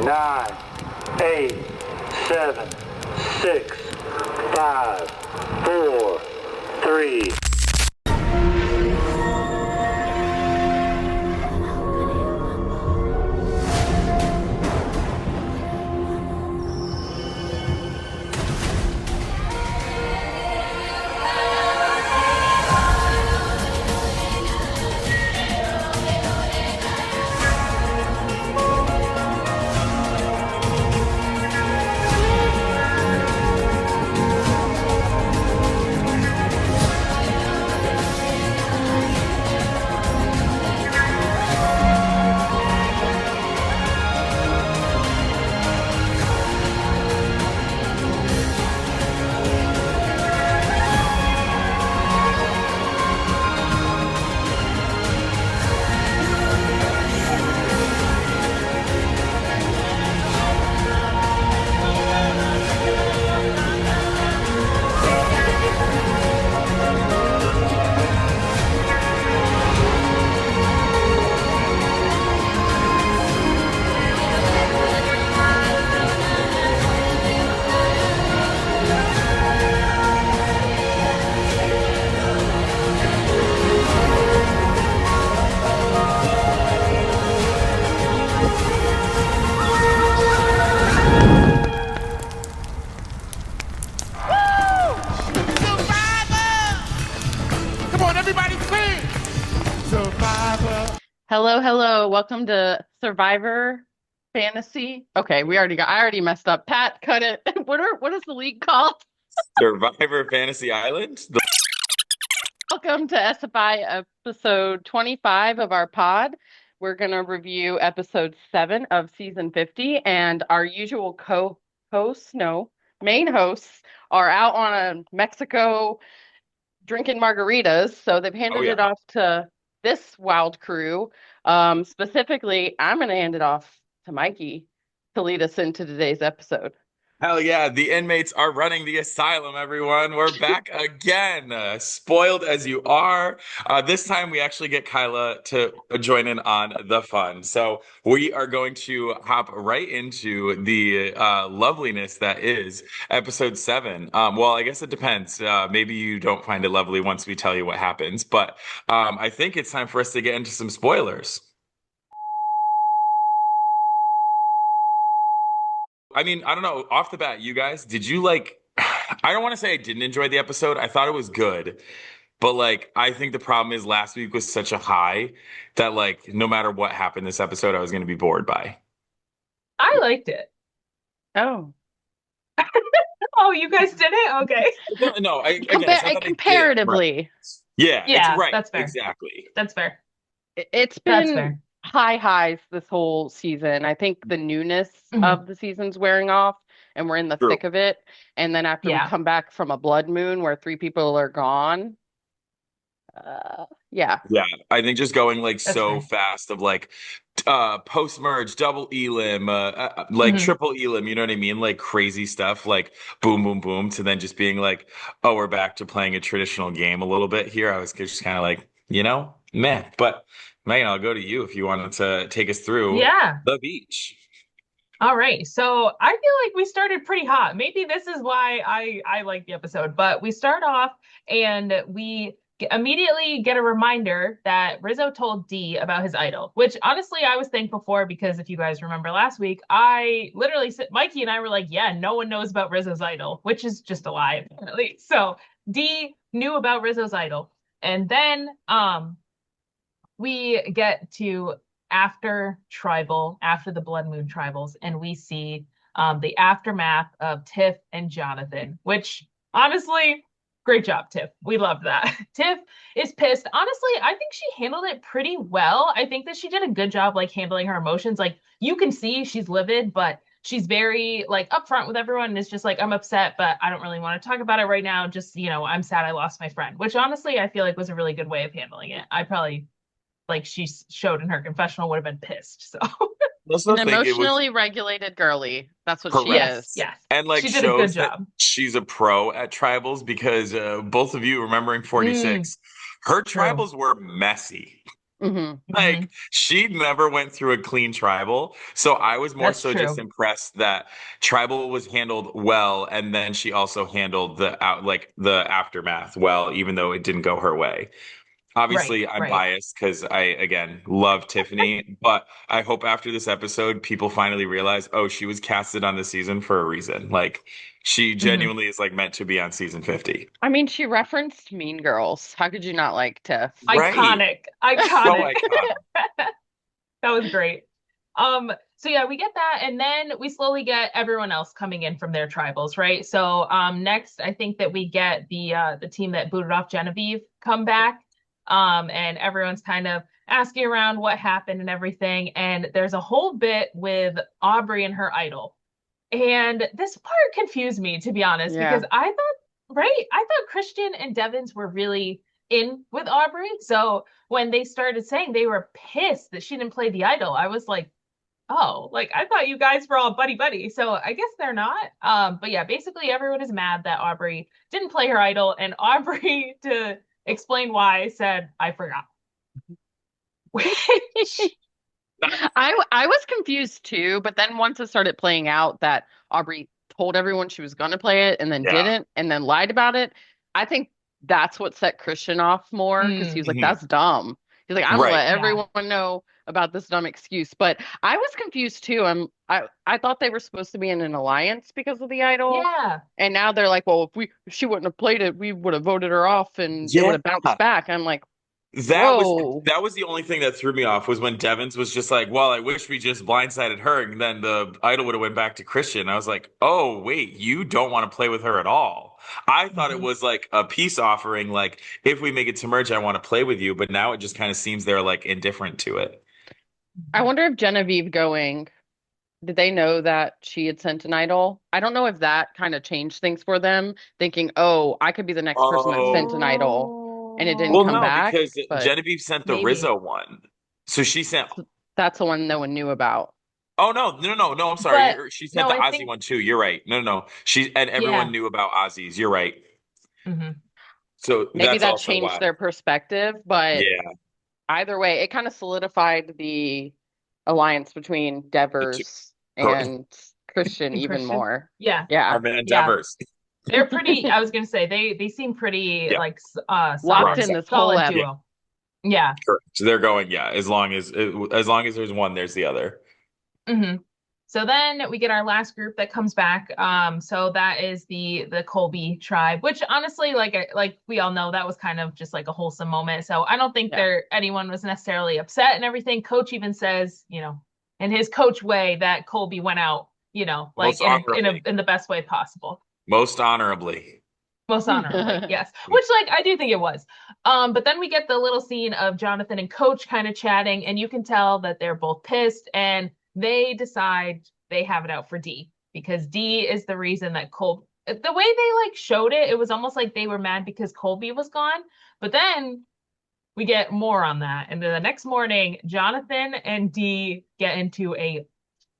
9, 8, 7, 6, 5, 4, 3. Hello. Welcome to Survivor Fantasy. Okay, I already messed up. Pat, cut it. What is the league called? Survivor Fantasy Island? Welcome to SFI episode 25 of our pod. We're going to review episode 7 of season 50, and our usual main hosts are out on a Mexico drinking margaritas, so they've handed it off to this wild crew. Specifically, I'm going to hand it off to Mikey to lead us into today's episode. Hell yeah, the inmates are running the asylum, everyone. We're back again. Spoiled as you are. This time we actually get Kyla to join in on the fun. So we are going to hop right into the loveliness that is episode 7. Well, I guess it depends. Maybe you don't find it lovely once we tell you what happens, but I think it's time for us to get into some spoilers. I mean, I don't know. Off the bat, you guys, did you like? I don't want to say I didn't enjoy the episode. I thought it was good, but like, I think the problem is last week was such a high that like, no matter what happened this episode, I was going to be bored by. I liked it. Oh, Oh, you guys did it? Okay. No, again, it's not that comparatively. Right. Yeah, Yeah, it's right. that's fair. Exactly. That's fair. It's been high highs this whole season. I think the newness of the season's wearing off, and we're in the thick of it. And then after we come back from a blood moon where 3 people are gone, yeah, I think just going like fast of like post merge, double elim, like triple elim, you know what I mean? Like crazy stuff, like boom, boom, boom, to then just being like, oh, we're back to playing a traditional game a little bit here. I was just kind of like, meh. But Megan, I'll go to you if you wanted to take us through the beach. All right. So I feel like we started pretty hot. Maybe this is why I like the episode, but we start off and we immediately get a reminder that Rizzo told Dee about his idol, which honestly I was thankful for, because if you guys remember last week, I literally said, Mikey and I were like, yeah, no one knows about Rizzo's idol, which is just a lie, apparently. So Dee knew about Rizzo's idol. And then we get to after the Blood Moon Tribals, and we see the aftermath of Tiff and Jonathan, which honestly, great job, Tiff. We loved that. Tiff is pissed. Honestly, I think she handled it pretty well. I think that she did a good job like handling her emotions. Like, you can see she's livid, but she's very like upfront with everyone, and it's just like, I'm upset, but I don't really want to talk about it right now. Just, I'm sad I lost my friend, which honestly I feel like was a really good way of handling it. I probably, like she showed in her confessional, would have been pissed. So an emotionally regulated girlie. That's what she is. Yes. And like she did a good job. She's a pro at tribals, because both of you remembering 46, her tribals were messy. Like she never went through a clean tribal. So I was more That's so just true. impressed that tribal was handled well, and then she also handled the aftermath well, even though it didn't go her way. Right, Obviously, I'm right. biased because I, again, love Tiffany, but I hope after this episode, people finally realize, oh, she was casted on this season for a reason. Like, she Mhm. genuinely is like meant to be on season 50. I mean, she referenced Mean Girls. How could you not like Tiff? Right. Iconic, So iconic. iconic. That was great. So yeah, we get that, and then we slowly get everyone else coming in from their tribals, right? So next I think that we get the team that booted off Genevieve come back. And everyone's kind of asking around what happened and everything. And there's a whole bit with Aubrey and her idol. And this part confused me, to be honest, Yeah. because I thought, right? I thought Christian and Devins were really in with Aubrey. So when they started saying they were pissed that she didn't play the idol, I was like, oh, like I thought you guys were all buddy buddy. So I guess they're not. But yeah, basically everyone is mad that Aubrey didn't play her idol, and Aubrey, to explain why, said, I forgot. Which I was confused too, but then once it started playing out that Aubrey told everyone she was going to play it and then Yeah. didn't and then lied about it, I think that's what set Christian off more because he was like, Mhm. "That's dumb." He's like, "I'm gonna Right. let everyone know about this dumb excuse." But I was confused too. I thought they were supposed to be in an alliance because of the idol, yeah. and now they're like, "Well, if she wouldn't have played it, we would have voted her off and it would Yeah. have bounced back." I'm like, That was "Whoa." that was the only thing that threw me off was when Devins was just like, "Well, I wish we just blindsided her," and then the idol would have went back to Christian. I was like, "Oh, wait, you don't want to play with her at all." I thought it Mhm. was like a peace offering, like if we make it to merge, I want to play with you. But now it just kind of seems they're like indifferent to it. I wonder if Genevieve going. Did they know that she had sent an idol? I don't know if that kind of changed things for them, thinking, oh, I could be the next person that Oh, sent an idol and it didn't well, come Oh, no, back. because But Genevieve sent the maybe. Rizzo one, so she sent. that's the one no one knew about. Oh no! I'm sorry. But She sent no, the I Ozzy think, one too. You're right. No. She and everyone yeah. knew about Ozzy's. You're right. Hmm. So Maybe that's that also changed why. their perspective, but Yeah. either way, it kind of solidified the alliance between The two, Devers her, and Christian And even Christian. more. Yeah. Yeah. our man Yeah. Devers. They're pretty, I was gonna say they seem pretty Yeah. like Locked Rock solid, in solid. this whole solid Yeah. duo. Yeah. Correct. So they're going. Yeah. As long as there's one, there's the other. Hmm. So then we get our last group that comes back. So that is the Colby tribe, which honestly, like we all know, that was kind of just like a wholesome moment. So I don't think Yeah. anyone was necessarily upset and everything. Coach even says, in his coach way, that Colby went out, like Most honorably. in the best way possible. Most honorably. Most honorably, yes. Which, like, I do think it was. But then we get the little scene of Jonathan and Coach kind of chatting, and you can tell that they're both pissed, and they decide they have it out for D because D is the reason that the way they like showed it, it was almost like they were mad because Colby was gone. But then we get more on that. And then the next morning, Jonathan and D get into a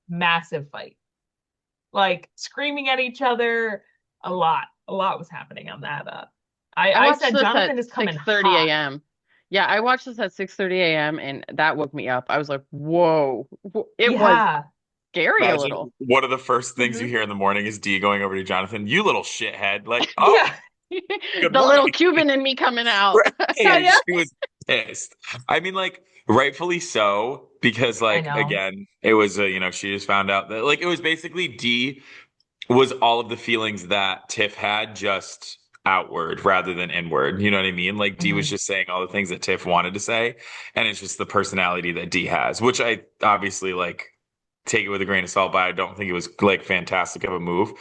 massive fight, like screaming at each other. A lot was happening on that. I I watched said this Jonathan at is coming 6:30 hot. a.m. Yeah, I watched this at 6:30 a.m. and that woke me up. I was like, "Whoa." It was Yeah. scary a Imagine little. one of the first things you Hmm. hear in the morning is D going over to Jonathan, "You little shithead." Like, oh, Yeah. good The little morning. Cuban in me coming out. Right. Yeah. And Yeah. she was pissed. I mean, like, rightfully so, because, I like, know. again, it was, she just found out that, like, it was basically D was all of the feelings that Tiff had just outward rather than inward. You know what I mean? Like, D was Hmm. just saying all the things that Tiff wanted to say. And it's just the personality that D has, which I obviously, like, take it with a grain of salt, but I don't think it was, like, fantastic of a move.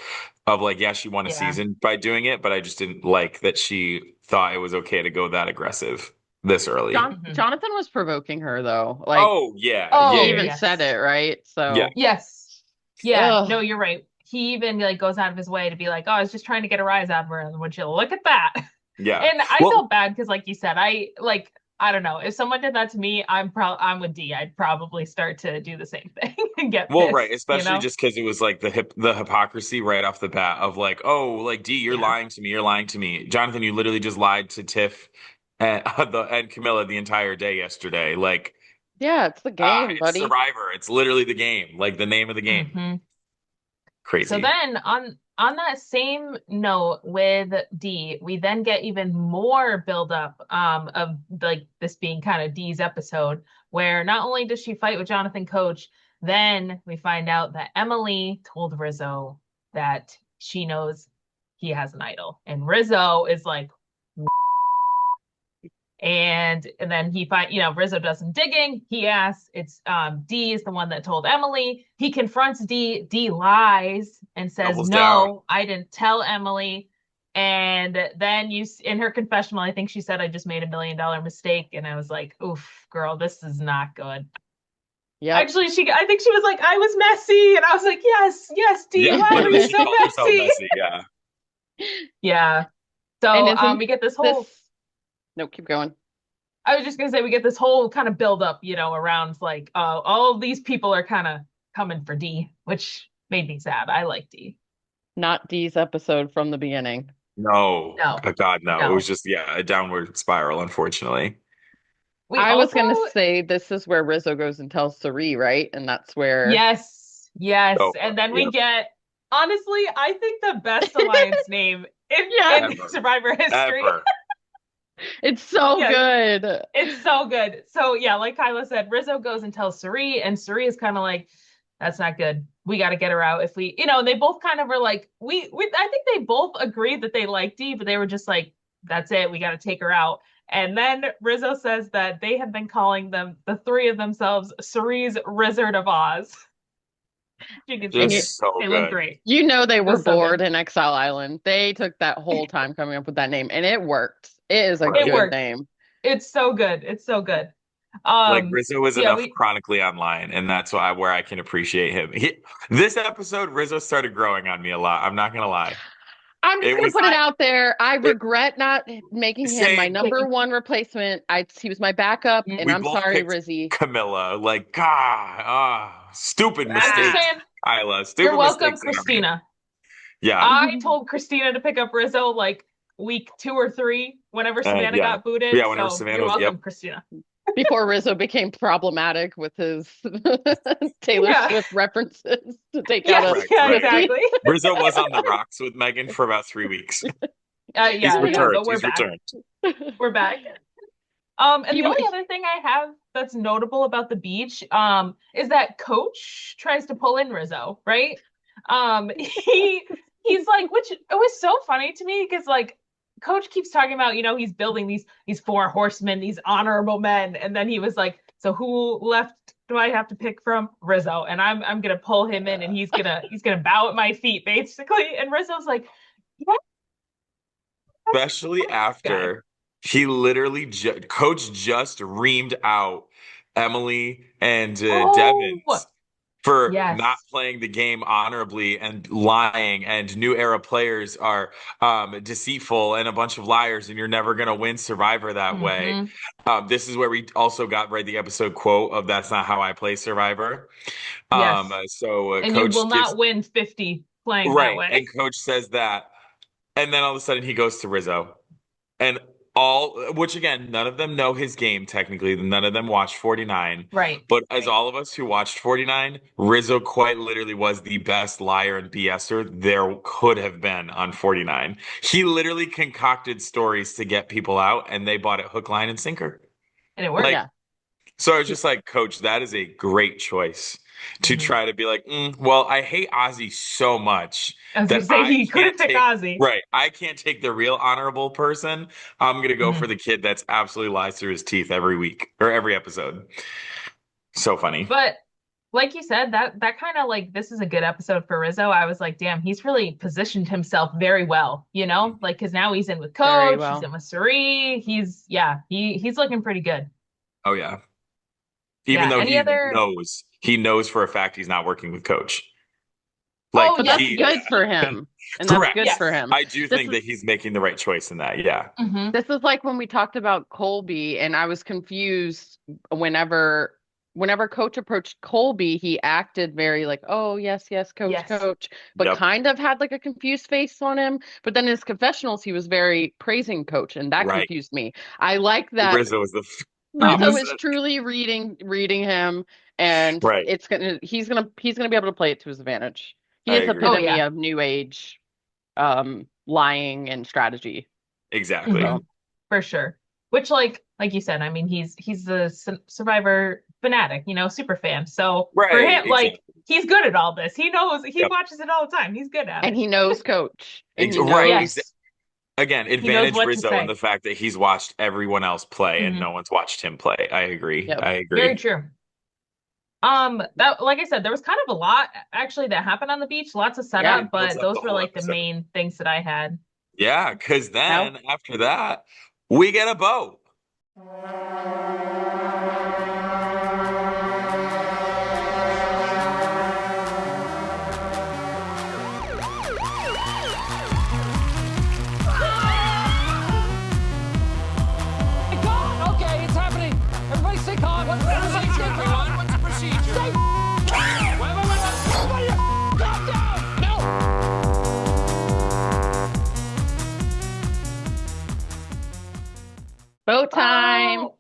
Of like, yeah, she won a Yeah. season by doing it, but I just didn't like that she thought it was okay to go that aggressive this early. Hmm. Jonathan was provoking her though. Like Oh yeah, yeah, he Oh, yeah, even said it, yes. right? yeah, So, Yes. Yeah. No, ugh. you're right. He even like goes out of his way to be like, "Oh, I was just trying to get a rise out of her, and would you look at that?" yeah. And I Well, felt bad because, like you said, I don't know. If someone did that to me, I'm with D. I'd probably start to do the same thing and get well, right, pissed, you especially know? just because it was like the hypocrisy right off the bat of like, oh, like D, you're Yeah. lying to me, you're lying to me, Jonathan, you literally just lied to Tiff and Camilla the entire day yesterday. Like, Yeah, it's the game, it's buddy. Survivor. It's literally the game, like the name of the game. Mhm. So Crazy. then on that same note with D, we then get even more buildup of like this being kind of D's episode, where not only does she fight with Jonathan Coach, then we find out that Emily told Rizzo that she knows he has an idol. And Rizzo is like, and then Rizzo does some digging. He asks, it's D is the one that told Emily. He confronts D. D lies and says, Doubles down. no, I didn't tell Emily. And then in her confessional, I think she said, I just made $1 million mistake. And I was like, oof, girl, this is not good. Yeah. Actually, I think she was like, I was messy. And I was like, yes, D, Yeah, why are literally, you she so called herself messy? messy. Yeah. Yeah. So And we get this whole No, keep going. I was just gonna say we get this whole kind of build up, around like all of these people are kind of coming for D, which made me sad. I like D. Not Dee's episode from the beginning. No. No, Oh, God, no. It no. was just, a downward spiral, unfortunately. We I was also gonna say this is where Rizzo goes and tells Sari, right? And that's where yes, Oh, and then we yep. get honestly, I think the best alliance name in Ever. Survivor history. Ever. it's so Yeah. good. It's so good. So yeah, like Kyla said, Rizzo goes and tells Sari, and Sari is kind of like, that's not good. We got to get her out. If we, they both kind of were like, I think they both agreed that they liked Dee, but they were just like, that's it. We got to take her out. And then Rizzo says that they have been calling them, the three of themselves, Sari's Wizard of Oz. You can see Just so they look good. great. You know they were So bored good. in Exile Island. They took that whole time coming up with that name, and it worked. It is a It good worked. name. It's so good. It's so good. Like Rizzo is enough we, chronically online, and that's where I can appreciate him. This episode, Rizzo started growing on me a lot. I'm not gonna lie. I'm just It gonna was put it out there. I regret not making him my Same. number one replacement. He was my backup, and We I'm both sorry, picked Rizzy. Camilla. Like, God, stupid I'm mistakes, just saying, Kyla. Stupid you're welcome, mistakes on our end. Christina. Yeah. I told Christina to pick up Rizzo like week 2 or 3 whenever Savannah yeah. got booted. Yeah, whenever so Savannah you're was- welcome, yep. Christina. Before Rizzo became problematic with his Taylor Swift references to take out a Right. exactly. Rizzo was on the rocks with Megan for about 3 weeks. He's returned. But we're He's back. returned. We're back. And the only other thing I have that's notable about the beach is that Coach tries to pull in Rizzo, right? He's like, which it was so funny to me because like Coach keeps talking about, he's building these 4 horsemen, these honorable men, and then he was like, so who left do I have to pick from? Rizzo, and I'm gonna pull him in, and he's gonna bow at my feet, basically. And Rizzo's like, yeah. Especially after he literally Coach just reamed out Emily and Devins for not playing the game honorably and lying, and new era players are deceitful and a bunch of liars, and you're never going to win Survivor that way. This is where we also got the episode quote of "That's not how I play Survivor." So and Coach you will not win 50 playing right, that way. and Coach says that, and then all of a sudden he goes to Rizzo. And which again, none of them know his game technically. None of them watched 49. Right. But as all of us who watched 49, Rizzo quite literally was the best liar and BSer there could have been on 49. He literally concocted stories to get people out, and they bought it hook, line, and sinker. And it worked. So I was just like, Coach, that is a great choice to try to be like, well, I hate Ozzy so much that he couldn't pick Ozzy. Right. I can't take the real honorable person. I'm going to go for the kid that's absolutely lies through his teeth every week or every episode. So funny. But like you said, that kind of like, this is a good episode for Rizzo. I was like, damn, he's really positioned himself very well, like, because now he's in with Coach, he's in with Sari. He's looking pretty good. Oh, yeah. Even though he knows for a fact he's not working with Coach. Like, that's good for him. And that's good for him. I do think that he's making the right choice in that. Yeah. This is like when we talked about Colby, and I was confused whenever whenever Coach approached Colby, he acted very like, oh, yes, yes, Coach, Yes. Coach, but Yep. kind of had like a confused face on him. But then in his confessionals, he was very praising Coach, and that Right. confused me. I like that Rizzo was the Rizzo is opposite. truly reading him, and Right. he's gonna be able to play it to his advantage. He I is agree. Oh epitome yeah. of new age lying and strategy. Exactly. So For sure. Which like you said, I mean he's a Survivor fanatic, super fan. So for Right. him, like Exactly. he's good at all this. He knows he Yep. watches it all the time. He's good at and it. he knows Coach, and he Right. knows. Yes. Again, He knows advantage what to Rizzo in say. the fact that he's watched everyone else play and Mhm. no one's watched him play. I agree. Yep. I Very agree. true. That like I said, there was kind of a lot actually that happened on the beach, lots of Yeah. setup, It builds but up the those were whole like the episode. main things that I had. Yeah, because Now, then after that, we get a boat. My God! Okay, it's happening. Everybody stay calm. What's the procedure, everyone? What's the procedure? Stay wait. Everybody calm down. No. boat time. Oh.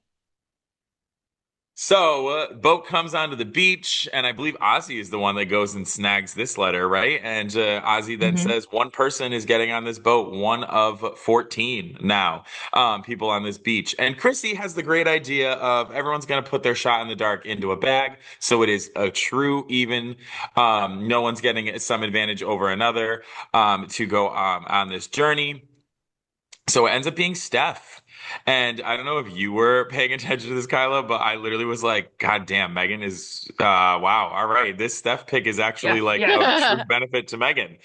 So, boat comes onto the beach, and I believe Ozzy is the one that goes and snags this letter, right? And Ozzy then Mhm. says one person is getting on this boat, one of 14 now, people on this beach. And Chrissy has the great idea of everyone's going to put their shot in the dark into a bag. So it is a true even. No one's getting some advantage over another to go on this journey. So it ends up being Steph. And I don't know if you were paying attention to this, Kyla, but I literally was like, God damn, Megan is, wow. All right. This Steph pick is actually Yeah, like yeah. of true benefit to Megan.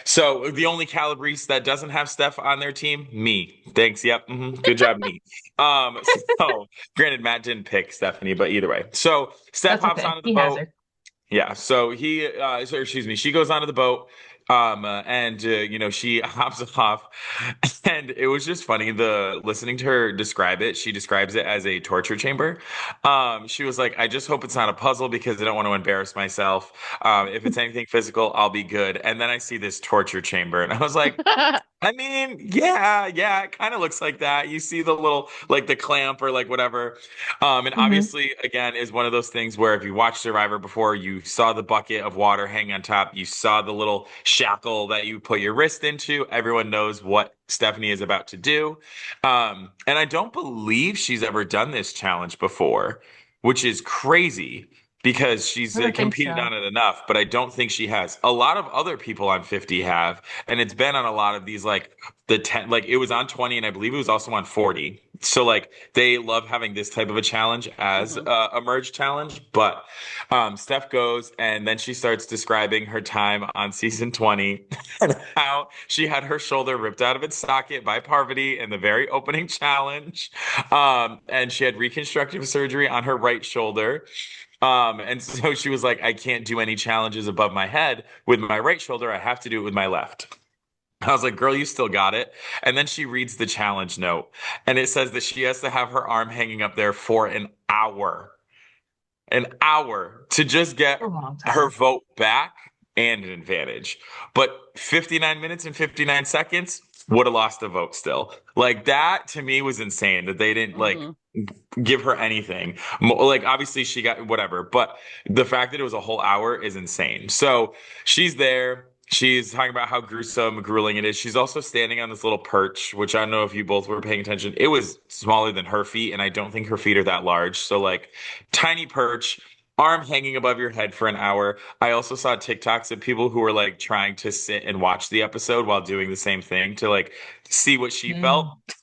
So the only Calabrese that doesn't have Steph on their team, me. Thanks. Yep. Good job, me. So granted, Matt didn't pick Stephanie, but either way. So Steph That's hops okay. onto the He has boat. her. Yeah, so excuse me, she goes onto the boat, and she hops off, and it was just funny. The listening to her describe it, she describes it as a torture chamber. She was like, "I just hope it's not a puzzle because I don't want to embarrass myself. If it's anything physical, I'll be good." And then I see this torture chamber, and I was like, I mean, yeah, it kind of looks like that. You see the little, like the clamp or like whatever. And Mhm. obviously, again, is one of those things where if you watched Survivor before, you saw the bucket of water hanging on top, you saw the little shackle that you put your wrist into. Everyone knows what Stephanie is about to do. And I don't believe she's ever done this challenge before, which is crazy because she's I don't think competed so. on it enough, but I don't think she has. A lot of other people on 50 have, and it's been on a lot of these like the 10, like it was on 20 and I believe it was also on 40. So like they love having this type of a challenge as Mhm. a merge challenge. But Steph goes and then she starts describing her time on season 20 and how she had her shoulder ripped out of its socket by Parvati in the very opening challenge. And she had reconstructive surgery on her right shoulder. And so she was like, I can't do any challenges above my head with my right shoulder. I have to do it with my left. I was like, girl, you still got it. And then she reads the challenge note, and it says that she has to have her arm hanging up there for an hour to just get A long her time. vote back and an advantage. But 59 minutes and 59 seconds would have lost the vote still. Like that to me was insane that they didn't like Mhm. give her anything. Like obviously she got whatever, but the fact that it was a whole hour is insane. So she's there. She's talking about how gruesome, grueling it is. She's also standing on this little perch, which I don't know if you both were paying attention. It was smaller than her feet, and I don't think her feet are that large. So like tiny perch, arm hanging above your head for an hour. I also saw TikToks of people who were like trying to sit and watch the episode while doing the same thing to like see what she felt. Mm.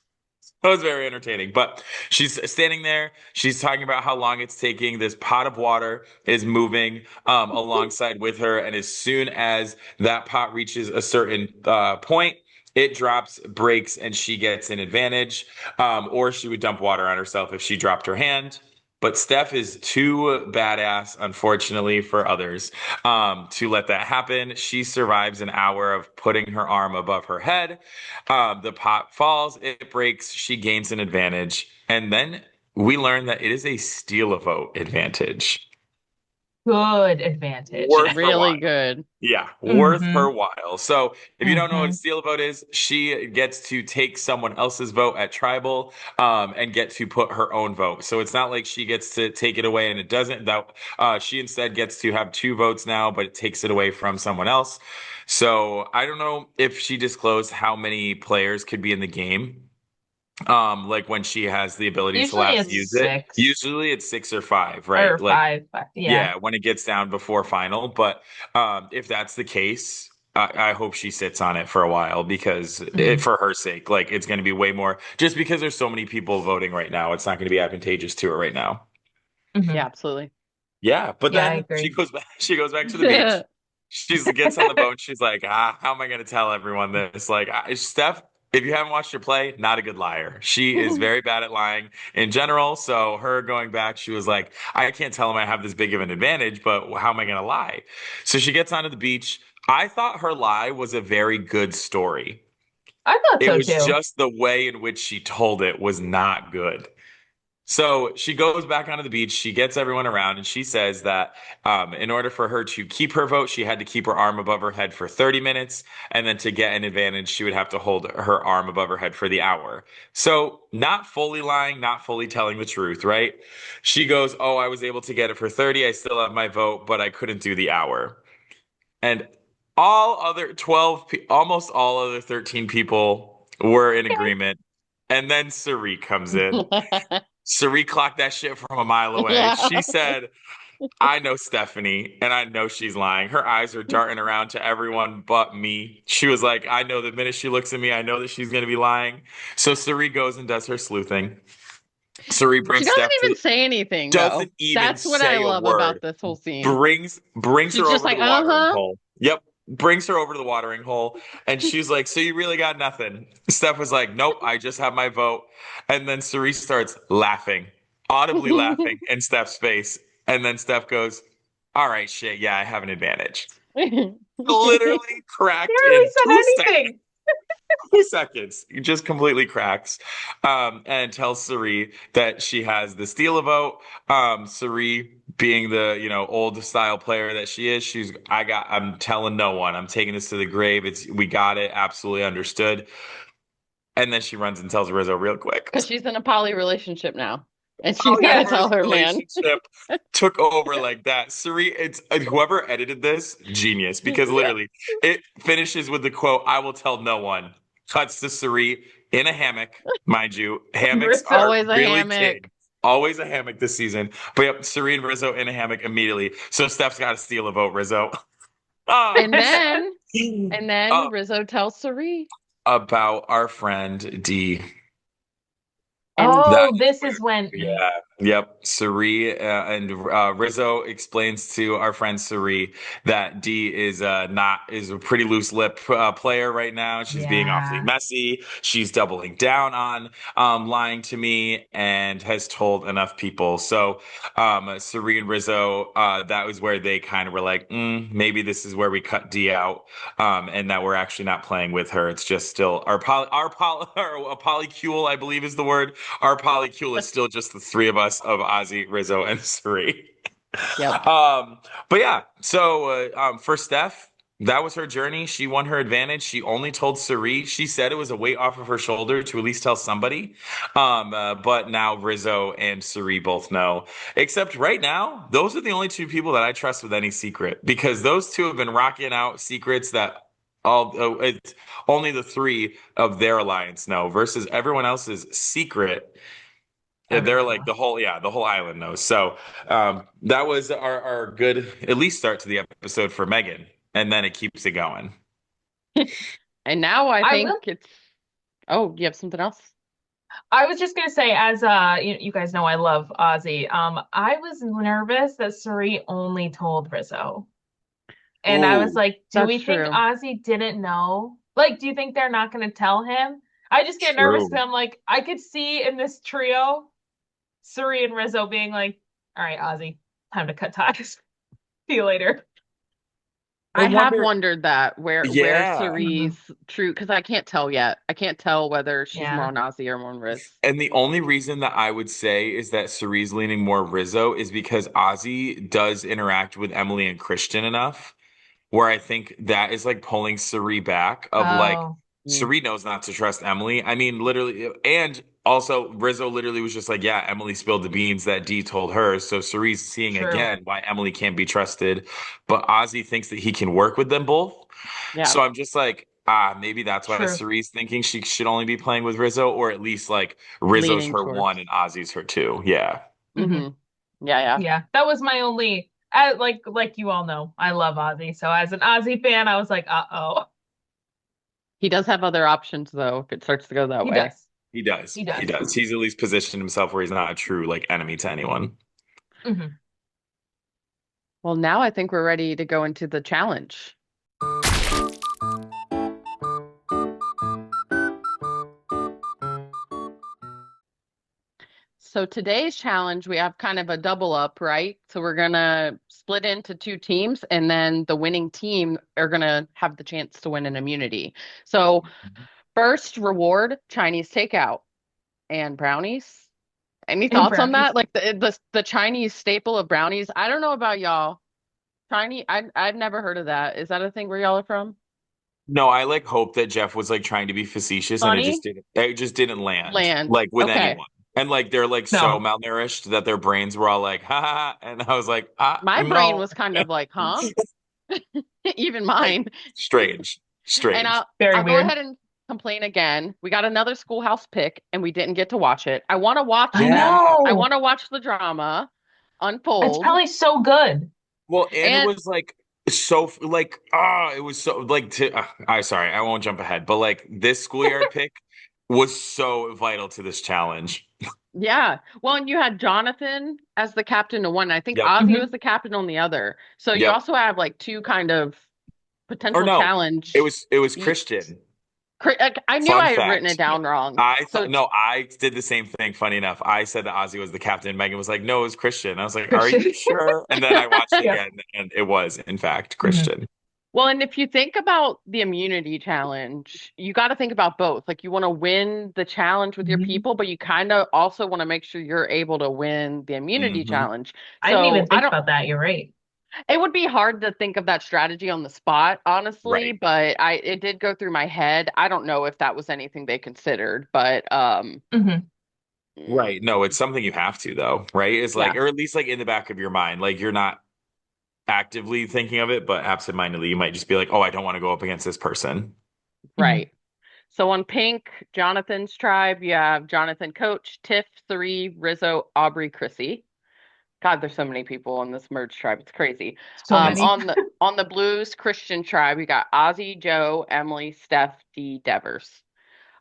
That was very entertaining. But she's standing there. She's talking about how long it's taking. This pot of water is moving alongside with her. And as soon as that pot reaches a certain point, it drops, breaks, and she gets an advantage. Or she would dump water on herself if she dropped her hand. But Steph is too badass, unfortunately, for others to let that happen. She survives an hour of putting her arm above her head. The pot falls, it breaks, she gains an advantage. And then we learned that it is a steal a vote advantage. Good advantage. Worth her while. Really good. Yeah, worth her Mhm. while. So if you don't know what a Mhm. steal a vote is, she gets to take someone else's vote at tribal, and get to put her own vote. So it's not like she gets to take it away and it doesn't. That she instead gets to have two votes now, but it takes it away from someone else. So I don't know if she disclosed how many players could be in the game. Like when she has the ability to Usually last use it's it. 6 Usually it's 6 or 5, right? or Like 5. Yeah. yeah, when it gets down before final. But if that's the case, I hope she sits on it for a while because Mhm. for her sake, like it's going to be way more. Just because there's so many people voting right now, it's not going to be advantageous to her right now. Mhm. Yeah, absolutely. Yeah, but Yeah, I then she agree. goes back. She goes back to the beach. She gets on the boat. She's like, how am I going to tell everyone this? Like, Steph, if you haven't watched her play, not a good liar. She is very bad at lying in general. So her going back, she was like, I can't tell him I have this big of an advantage, but how am I going to lie? So she gets onto the beach. I thought her lie was a very good story. I thought It so was too. just the way in which she told it was not good. So she goes back onto the beach. She gets everyone around, and she says that in order for her to keep her vote, she had to keep her arm above her head for 30 minutes. And then to get an advantage, she would have to hold her arm above her head for the hour. So, not fully lying, not fully telling the truth, right? She goes, oh, I was able to get it for 30. I still have my vote, but I couldn't do the hour. And all other 12, almost all other 13 people were in Okay. agreement. And then Sari comes in. Sari clocked that shit from a mile away. Yeah. She said, I know Stephanie and I know she's lying. Her eyes are darting around to everyone but me. She was like, I know the minute she looks at me, I know that she's going to be lying. So Sari goes and does her sleuthing. Sari She brings doesn't Steph even to, say anything though. doesn't even That's what I say a love about word, this whole scene. brings She's her just over to like, the watering uh-huh. hole. Yep. Brings her over to the watering hole. And she's like, so you really got nothing. Steph was like, nope, I just have my vote. And then Cerise starts laughing, audibly laughing in Steph's face. And then Steph goes, all right, shit, yeah, I have an advantage. Literally cracked Barely in said 2 seconds. anything. 2 seconds. He just completely cracks, and tells Sari that she has the steal a vote. Sari, being the old style player that she is, I'm telling no one. I'm taking this to the grave. We got it. Absolutely understood. And then she runs and tells Rizzo real quick. Because she's in a poly relationship now. And she's got to Polyamorous tell her man. relationship took over like that. Sari, it's whoever edited this, genius, because Yeah. literally it finishes with the quote, I will tell no one. Cuts to Sari in a hammock, mind you. Hammocks Rizzo. are Always a really hammock. king. Always a hammock this season. But yep, Sari and Rizzo in a hammock immediately. So Steph's got to steal a vote, Rizzo. And Um, then uh, Rizzo tells Sari. about our friend D. And That Oh, is this where, is when. yeah, yep. Sari and Rizzo explains to our friend Sari that D is not is a pretty loose lip player right now. She's being awfully Yeah. messy. She's doubling down on lying to me and has told enough people. So Sari and Rizzo, that was where they kind of were like, maybe this is where we cut D out, and that we're actually not playing with her. It's just still our polycule, I believe is the word. Our polycule is still just the three of us of Ozzy, Rizzo, and Sari. yep. But yeah, so for Steph, that was her journey. She won her advantage. She only told Sari. She said it was a weight off of her shoulder to at least tell somebody. But now Rizzo and Sari both know. Except right now, those are the only two people that I trust with any secret because those two have been rocking out secrets that it's only the three of their alliance know versus everyone else's secret. Yeah, they're Everyone like knows. the whole island knows. So that was our good at least start to the episode for Megan, and then it keeps it going. And now I I think will. it's. Oh, do you have something else? I was just gonna say, as you guys know, I love Ozzy. I was nervous that Suri only told Rizzo, and I was Ooh, like, do That's we think true. Ozzy didn't know? Like, do you think they're not gonna tell him? I just get nervous true. because I'm like, I could see in this trio, Suri and Rizzo being like, all right, Ozzy, time to cut ties. See you later. I have wonder, wondered that where yeah. Mhm. Cerie's true, because I can't tell yet. I can't tell whether she's more Yeah. on Ozzy or more on Riz. And the only reason that I would say is that Cerie's leaning more Rizzo is because Ozzy does interact with Emily and Christian enough where I think that is like pulling Cerie back of like Oh, Mm. Cerie knows not to trust Emily. I mean, literally, and also Rizzo literally was just like, yeah, Emily spilled the beans that Dee told her. So Cerie's seeing true. again why Emily can't be trusted, but Ozzy thinks that he can work with them both. Yeah. So I'm just like, maybe that's why True. Cerie's thinking she should only be playing with Rizzo, or at least like Rizzo's Leaning her one towards. and Ozzy's her two. Yeah. Hmm. Yeah, yeah. Yeah, that was my only. Like you all know, I love Ozzy. So as an Ozzy fan, I was like, uh-oh. He does have other options though, if it starts to go that He way. does. He does. He He does. does. He's at least positioned himself where he's not a true like enemy to anyone. Hmm. Well, now I think we're ready to go into the challenge. So today's challenge, we have kind of a double up, right? So we're gonna split into two teams, and then the winning team are gonna have the chance to win an immunity. So first reward, Chinese takeout and brownies. Any And thoughts on brownies. that? Like the Chinese staple of brownies. I don't know about y'all. Chinese, I've never heard of that. Is that a thing where y'all are from? No, I like hope that Jeff was like trying to be facetious and Funny it just didn't land land. like with Okay. anyone. And like they're like so No. malnourished that their brains were all like, ha ha, ha. And I was like, My brain no. was kind of like, huh? Even mine. Strange. And Strange. Very I'll go weird. ahead and complain again. We got another Schoolhouse pick and we didn't get to watch it. I want to watch I Yeah. them. I know. want to watch the drama It's unfold. probably so good. Well, and it And was like so like it was so like to I sorry, I won't jump ahead, but like this schoolyard pick was so vital to this challenge. yeah, well, and you had Jonathan as the captain of one. I think Yep. Ozzy was Hmm. the captain on the other. So you Yep. also have like two kind of Or potential no, challenge. it was You, Christian. like, I knew Fun I had written it fact. Yeah. down wrong. I So thought no, I did the same thing. Funny enough, I said that Ozzy was the captain. Megan was like, "No, it was Christian." I was like, "Are Christian. you sure?" And then I watched it Yep. again, and it was in fact Hmm. Christian. well, and if you think about the immunity challenge, you got to think about both. Like you want to win the challenge with your Hmm. people, but you kind of also want to make sure you're able to win the immunity Hmm. challenge. I didn't So even I think don't, about that. You're right. it would be hard to think of that strategy on the spot, honestly, Right, but it did go through my head. I don't know if that was anything they considered, but Hmm. right. No, it's something you have to though, right? It's like, yeah, or at least like in the back of your mind, like you're not actively thinking of it, but absentmindedly, you might just be like, "Oh, I don't want to go up against this person." Hmm. right. So on Pink, Jonathan's tribe, you have Jonathan Coach, Tiff, Three, Rizzo, Aubrey, Chrissy. God, there's so many people on this merge tribe. It's crazy. So many. On the Blues Christian tribe, you got Ozzy, Joe, Emily, Steph, D, Devers.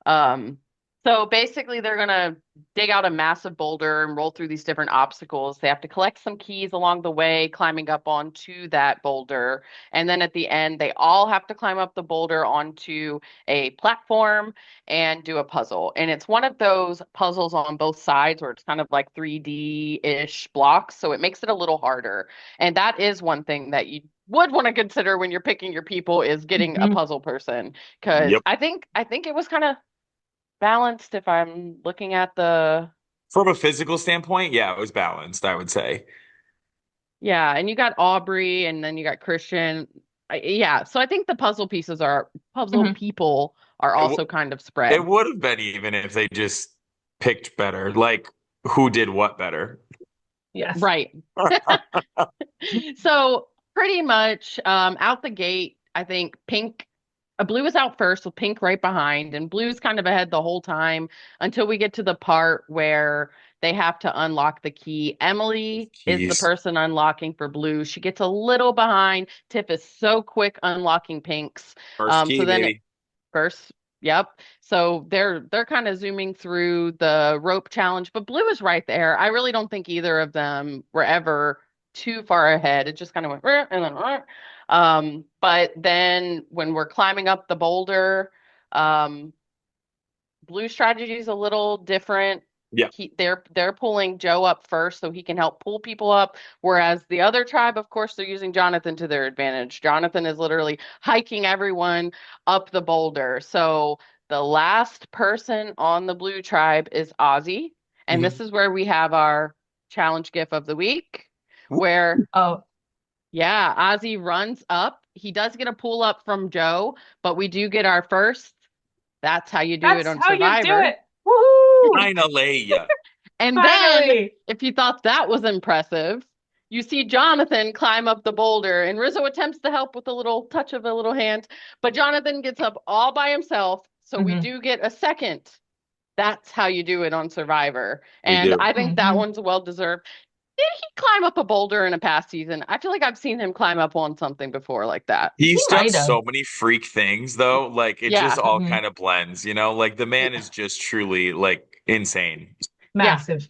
Um, so basically, they're gonna dig out a massive boulder and roll through these different obstacles. They have to collect some keys along the way, climbing up onto that boulder. And then at the end, they all have to climb up the boulder onto a platform and do a puzzle. And it's one of those puzzles on both sides where it's kind of like 3D-ish blocks. So it makes it a little harder. And that is one thing that you would want to consider when you're picking your people is getting a Hmm. puzzle person because Yep. I think it was kind of balanced if I'm looking at the From a physical standpoint, yeah, it was balanced, I would say. yeah, and you got Aubrey and then you got Christian. Yeah, so I think the puzzle Hmm. people are It, w also kind of it spread. would have been even if they just picked better, like who did what better. Yes. Right. So pretty much out the gate, I think Blue is out first with Pink right behind, and Blue's kind of ahead the whole time until we get to the part where they have to unlock the key. Emily is the Keys. person unlocking for Blue. She gets a little behind. Tiff is so quick unlocking Pink's. First So key, then baby. first, yep. So they're kind of zooming through the rope challenge, but Blue is right there. I really don't think either of them were ever too far ahead. It just kind of went and then but then when we're climbing up the boulder, um, Blue strategy is a little different. Yeah. They're pulling Joe up first so he can help pull people up. Whereas the other tribe, of course, they're using Jonathan to their advantage. Jonathan is literally hiking everyone up the boulder. So the last person on the blue tribe is Ozzy. And this Mhm. is where we have our challenge GIF of the week, where Oh, yeah, Ozzy runs up. He does get a pull up from Joe, but we do get our first. That's how you do it that's on how you do Survivor. it. Woohoo! Finally. And then, Finally. if you thought that was impressive, you see Jonathan climb up the boulder, and Rizzo attempts to help with a little touch of a little hand, but Jonathan gets up all by himself. So we Mhm. do get a second. That's how you do it on Survivor. We And do. I think that Mhm. one's well deserved. Did he climb up a boulder in a past season? I feel like I've seen him climb up on something before like that. He He's done might have. so many freak things though. Like it just Yeah. all Mhm. kind of blends, you know? Like the man Yeah. is just truly like insane. Yeah. Massive.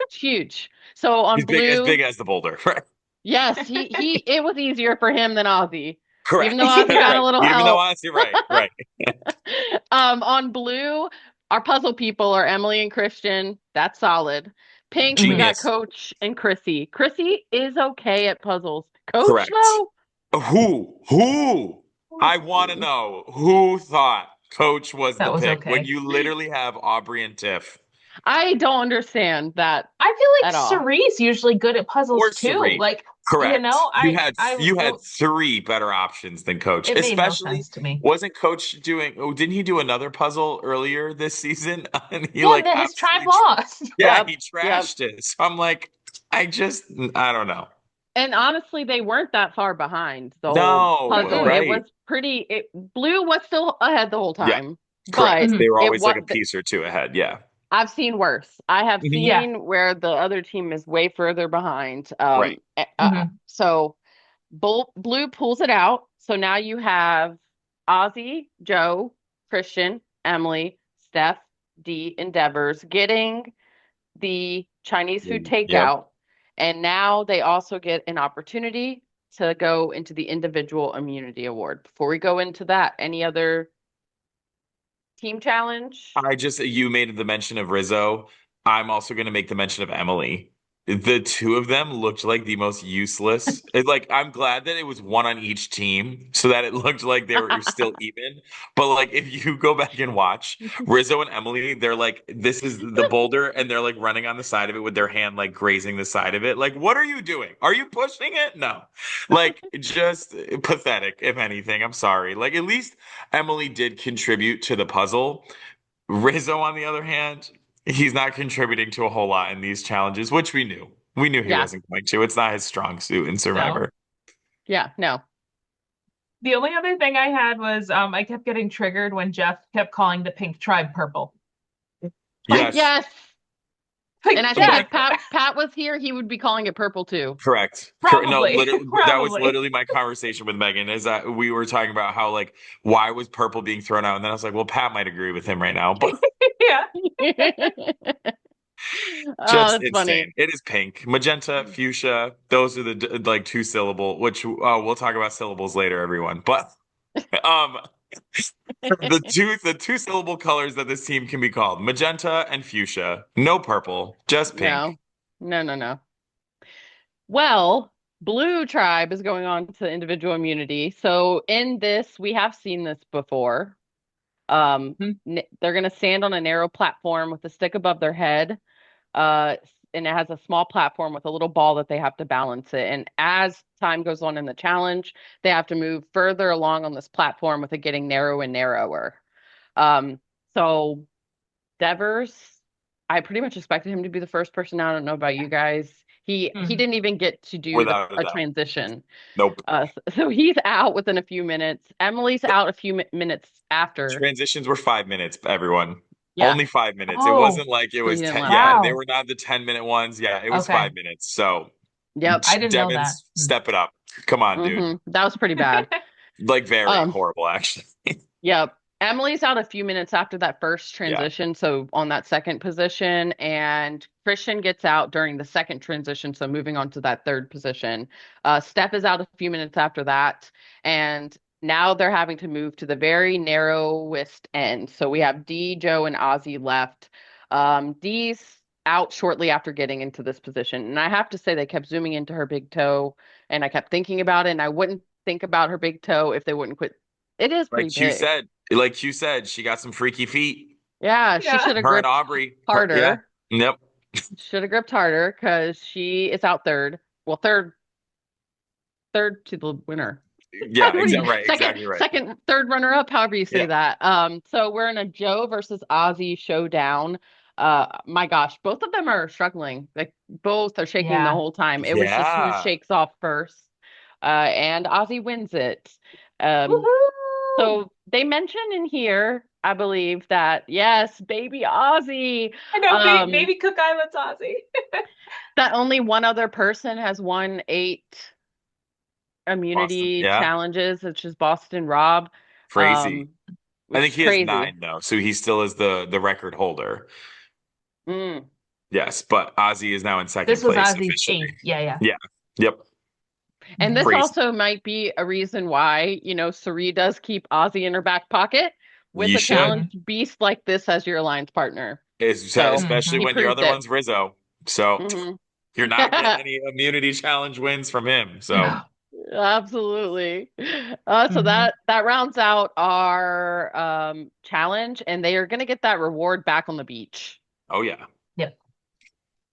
It's huge. So on He's big blue, as the boulder. Right. yes, it was easier for him than Ozzy. Even though Correct. Ozzy got a Right. little Even though help. honestly, right. On blue, our puzzle people are Emily and Christian. That's solid. Pink, we Mhm. got Genius. Coach and Chrissy. Chrissy is okay at puzzles. Coach, Correct. though? Who? I want to know who thought Coach was That the was pick when okay. you literally have Aubrey and Tiff I don't understand that I feel at all. like Cerie's usually good at or puzzles too. Suri. Like, Correct. I You had three better options than Coach. it made no Especially sense to me. wasn't Coach doing? Oh, didn't he do another puzzle earlier this season? And he Yeah, like that his tribe absolutely, lost. yeah, Yep. he Yep. trashed it. So I'm like, I don't know. And honestly, they weren't that far behind the whole No, puzzle. It Mm-mm. right. was blue was still ahead the whole Yeah, time, but correct. Mhm. They were it always like what a piece or two ahead. Yeah. I've seen worse. I have Mhm. Yeah. seen where the other team is way further behind. Right. Mhm. So blue pulls it out. So now you have Ozzy, Joe, Christian, Emily, Steph, D, Endeavors getting the Chinese food Yep. takeout. And now they also get an opportunity to go into the individual immunity award. Before we go into that, any other team challenge? You made the mention of Rizzo. I'm also going to make the mention of Emily. The two of them looked like the most useless. Like, I'm glad that it was one on each team so that it looked like they were still even. But, like, if you go back and watch Rizzo and Emily, they're like, this is the boulder, and they're like running on the side of it with their hand, like, grazing the side of it. Like, what are you doing? Are you pushing it? No. Like, just pathetic, if anything. I'm sorry. Like, at least Emily did contribute to the puzzle. Rizzo, on the other hand, he's not contributing to a whole lot in these challenges, which we knew. We knew he Yeah, wasn't going to. It's not his strong suit in No. Survivor. yeah, no. The only other thing I had was I kept getting triggered when Jeff kept calling the pink tribe purple. Like, Yes, Yes. And like I think Jeff, if Pat was here, he would be calling it purple too. correct. No, probably, literally, that was probably. literally my conversation with Megan. Is that we were talking about how like why was purple being thrown out, and then I was like, well, Pat might agree with him right now, but Yeah. Oh, just that's insane. funny. It is pink, magenta, fuchsia. Those are the like two syllable. Which we'll talk about syllables later, everyone. But um. The two syllable colors that this team can be called magenta and fuchsia. No purple, just pink. No, no, no, no. Well, Blue Tribe is going on to individual immunity. So in this, we have seen this before. Mhm. They're going to stand on a narrow platform with a stick above their head. Uh, and it has a small platform with a little ball that they have to balance it. And as time goes on in the challenge, they have to move further along on this platform with it getting narrow and narrower. Um, so Devers, I pretty much expected him to be the first person out. I don't know about you guys. He Mhm. didn't even get to do Without a a doubt. transition. Nope. So he's out within a few minutes. Emily's out a few minutes after. Transitions were 5 minutes, everyone. Yeah. Only 5 minutes. It Oh, wasn't like it So he was didn't 10. last Yeah, long. they wow. were not the 10-minute ones. Yeah, it was Okay. 5 minutes. So Yep. I didn't know that. Devins, step it up. Come on, dude. That was pretty bad. Like very Um, horrible, actually. Yep. Emily's out a few minutes after that first Yeah. transition, so on that second position, and Christian gets out during the second transition, so moving on to that third position. Steph is out a few minutes after that, and now they're having to move to the very narrowest end. So we have D, Joe, and Ozzy left. D's out shortly after getting into this position. And I have to say, they kept zooming into her big toe, and I kept thinking about it, and I wouldn't think about her big toe if they wouldn't quit. It is pretty big. Like you said, she got some freaky feet. Yeah, she should have Her and gripped Aubrey. harder. Yep. Should have gripped harder because she is out third. Well, third to the winner. Yeah, exactly right. Second, third runner up, however you say that. So we're in a Joe versus Ozzy showdown. My gosh, both of them are struggling. Like both are shaking the whole time. It was just who shakes off first. And Ozzy wins it. So they mention in here, I believe, that yes, baby Ozzy. I know, baby Cook Island's Ozzy. That only one other person has won 8 immunity challenges, which is Boston Rob. Crazy. I think he has 9 though, so he still is the record holder. Yes, but Ozzy is now in second place. This was Ozzy's 8th. Yeah. Yep. And this also might be a reason why, Cirie does keep Ozzy in her back pocket with a challenge beast like this as your alliance partner. Especially when your other one's Rizzo. So you're not getting any immunity challenge wins from him. So absolutely. So that rounds out our challenge, and they are going to get that reward back on the beach. Oh yeah. Yep.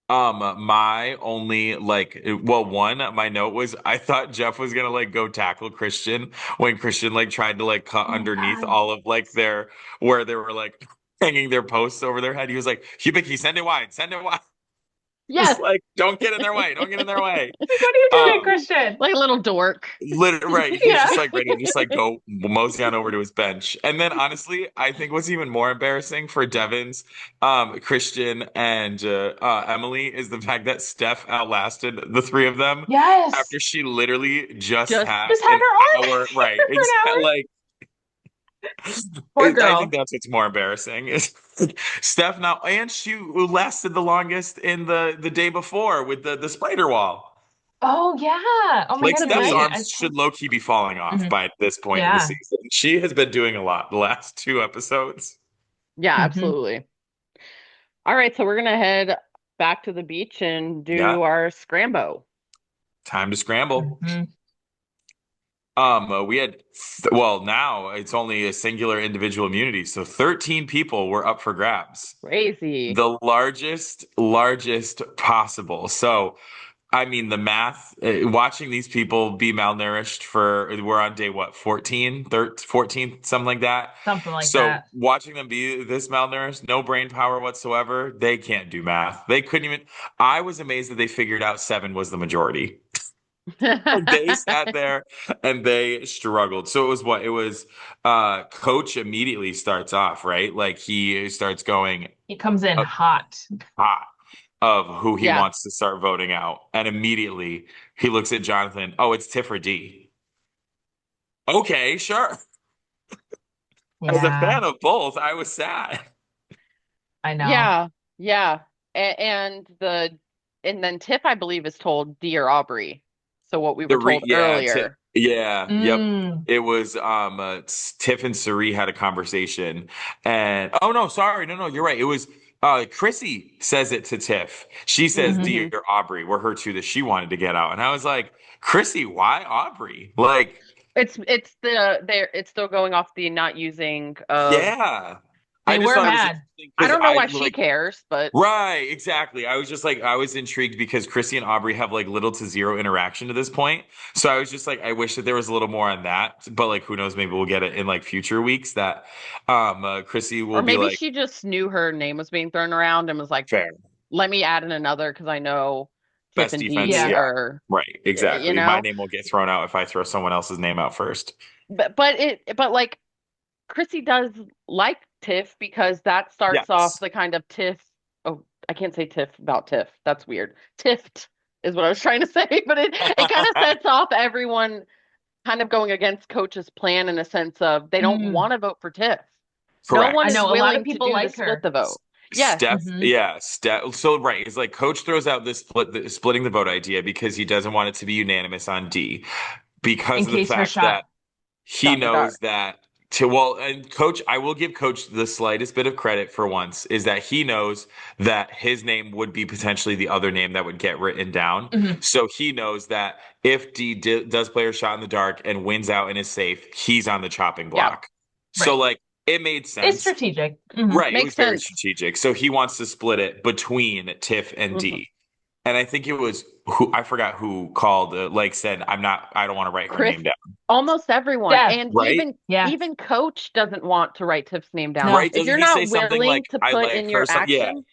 My only my note was I thought Jeff was gonna go tackle Christian when Christian tried to cut underneath all of where they were hanging their posts over their head. He was like, Hubicki, send it wide. Yes. Just don't get in their way. Don't get in their way. What are you doing, Christian? Like a little dork. Right. He's just ready to just go mosey on over to his bench. And then honestly, I think what's even more embarrassing for Devon's, Christian, and Emily is the fact that Steph outlasted the 3 of them. Yes. After she literally just had her hour. Right. Exactly. Poor girl. I think that's what's more embarrassing is Steph now, and she lasted the longest in the day before with the spider wall. Oh yeah. Oh my God. Steph's arms should low-key be falling off by this point in the season. She has been doing a lot the last 2 episodes. Yeah, absolutely. All right, so we're gonna head back to the beach and do our Scramble. Time to scramble. We had, now it's only a singular individual immunity. So 13 people were up for grabs. Crazy. The largest possible. So, I mean, the math, watching these people be malnourished we're on day 14, 14, something like that. Something like that. So watching them be this malnourished, no brain power whatsoever, they can't do math. They couldn't even, I was amazed that they figured out 7 was the majority. They sat there and they struggled. So it was coach immediately starts off, right? He starts going, he comes in hot of who he wants to start voting out, and immediately he looks at Jonathan. Oh, it's Tiff or D. Okay, sure. As a fan of both, I was sad. I know. Yeah. And then Tiff, I believe, is told D or Aubrey. So what we were told earlier. Yep. It was Tiff and Cirie had a conversation, and no, you're right. It was Chrissy says it to Tiff. She says D or Aubrey were her 2 that she wanted to get out, and I was like, Chrissy, why Aubrey? It's still going off the not using. They were mad. I don't know why she cares, but right, exactly. I was just I was intrigued because Chrissy and Aubrey have little to zero interaction to this point. So I was just I wish that there was a little more on that. But who knows? Maybe we'll get it in future weeks that Chrissy will. Or maybe she just knew her name was being thrown around and was like, fair. Let me add in another because I know Tiff and D are right. Exactly. My name will get thrown out if I throw someone else's name out first. But Chrissy does like Tiff because that starts off the kind of Tiff. Oh, I can't say Tiff about Tiff. That's weird. Tiffed is what I was trying to say, but it kind of sets off everyone kind of going against Coach's plan in a sense of they don't want to vote for Tiff. Correct. No one is willing a lot of people to split the vote. Steph, Steph. So right, it's Coach throws out this splitting the vote idea because he doesn't want it to be unanimous on D, because of the fact that he knows that And Coach, I will give Coach the slightest bit of credit for once, is that he knows that his name would be potentially the other name that would get written down. Mhm. So he knows that if D does play a shot in the dark and wins out and is safe, he's on the chopping block. So Right. like it made It's sense. strategic. Mhm. Right. It Makes was very sense. strategic. So he wants to split it between Tiff and D. And I think it was who I forgot who called, like said, I don't want to write her Chris, name down. almost everyone, Steph, and right? Yeah. even Coach doesn't want to write Tiff's name down. No. Right. If Doesn't you're he say not something willing like, to I put like in her? your Yeah. action,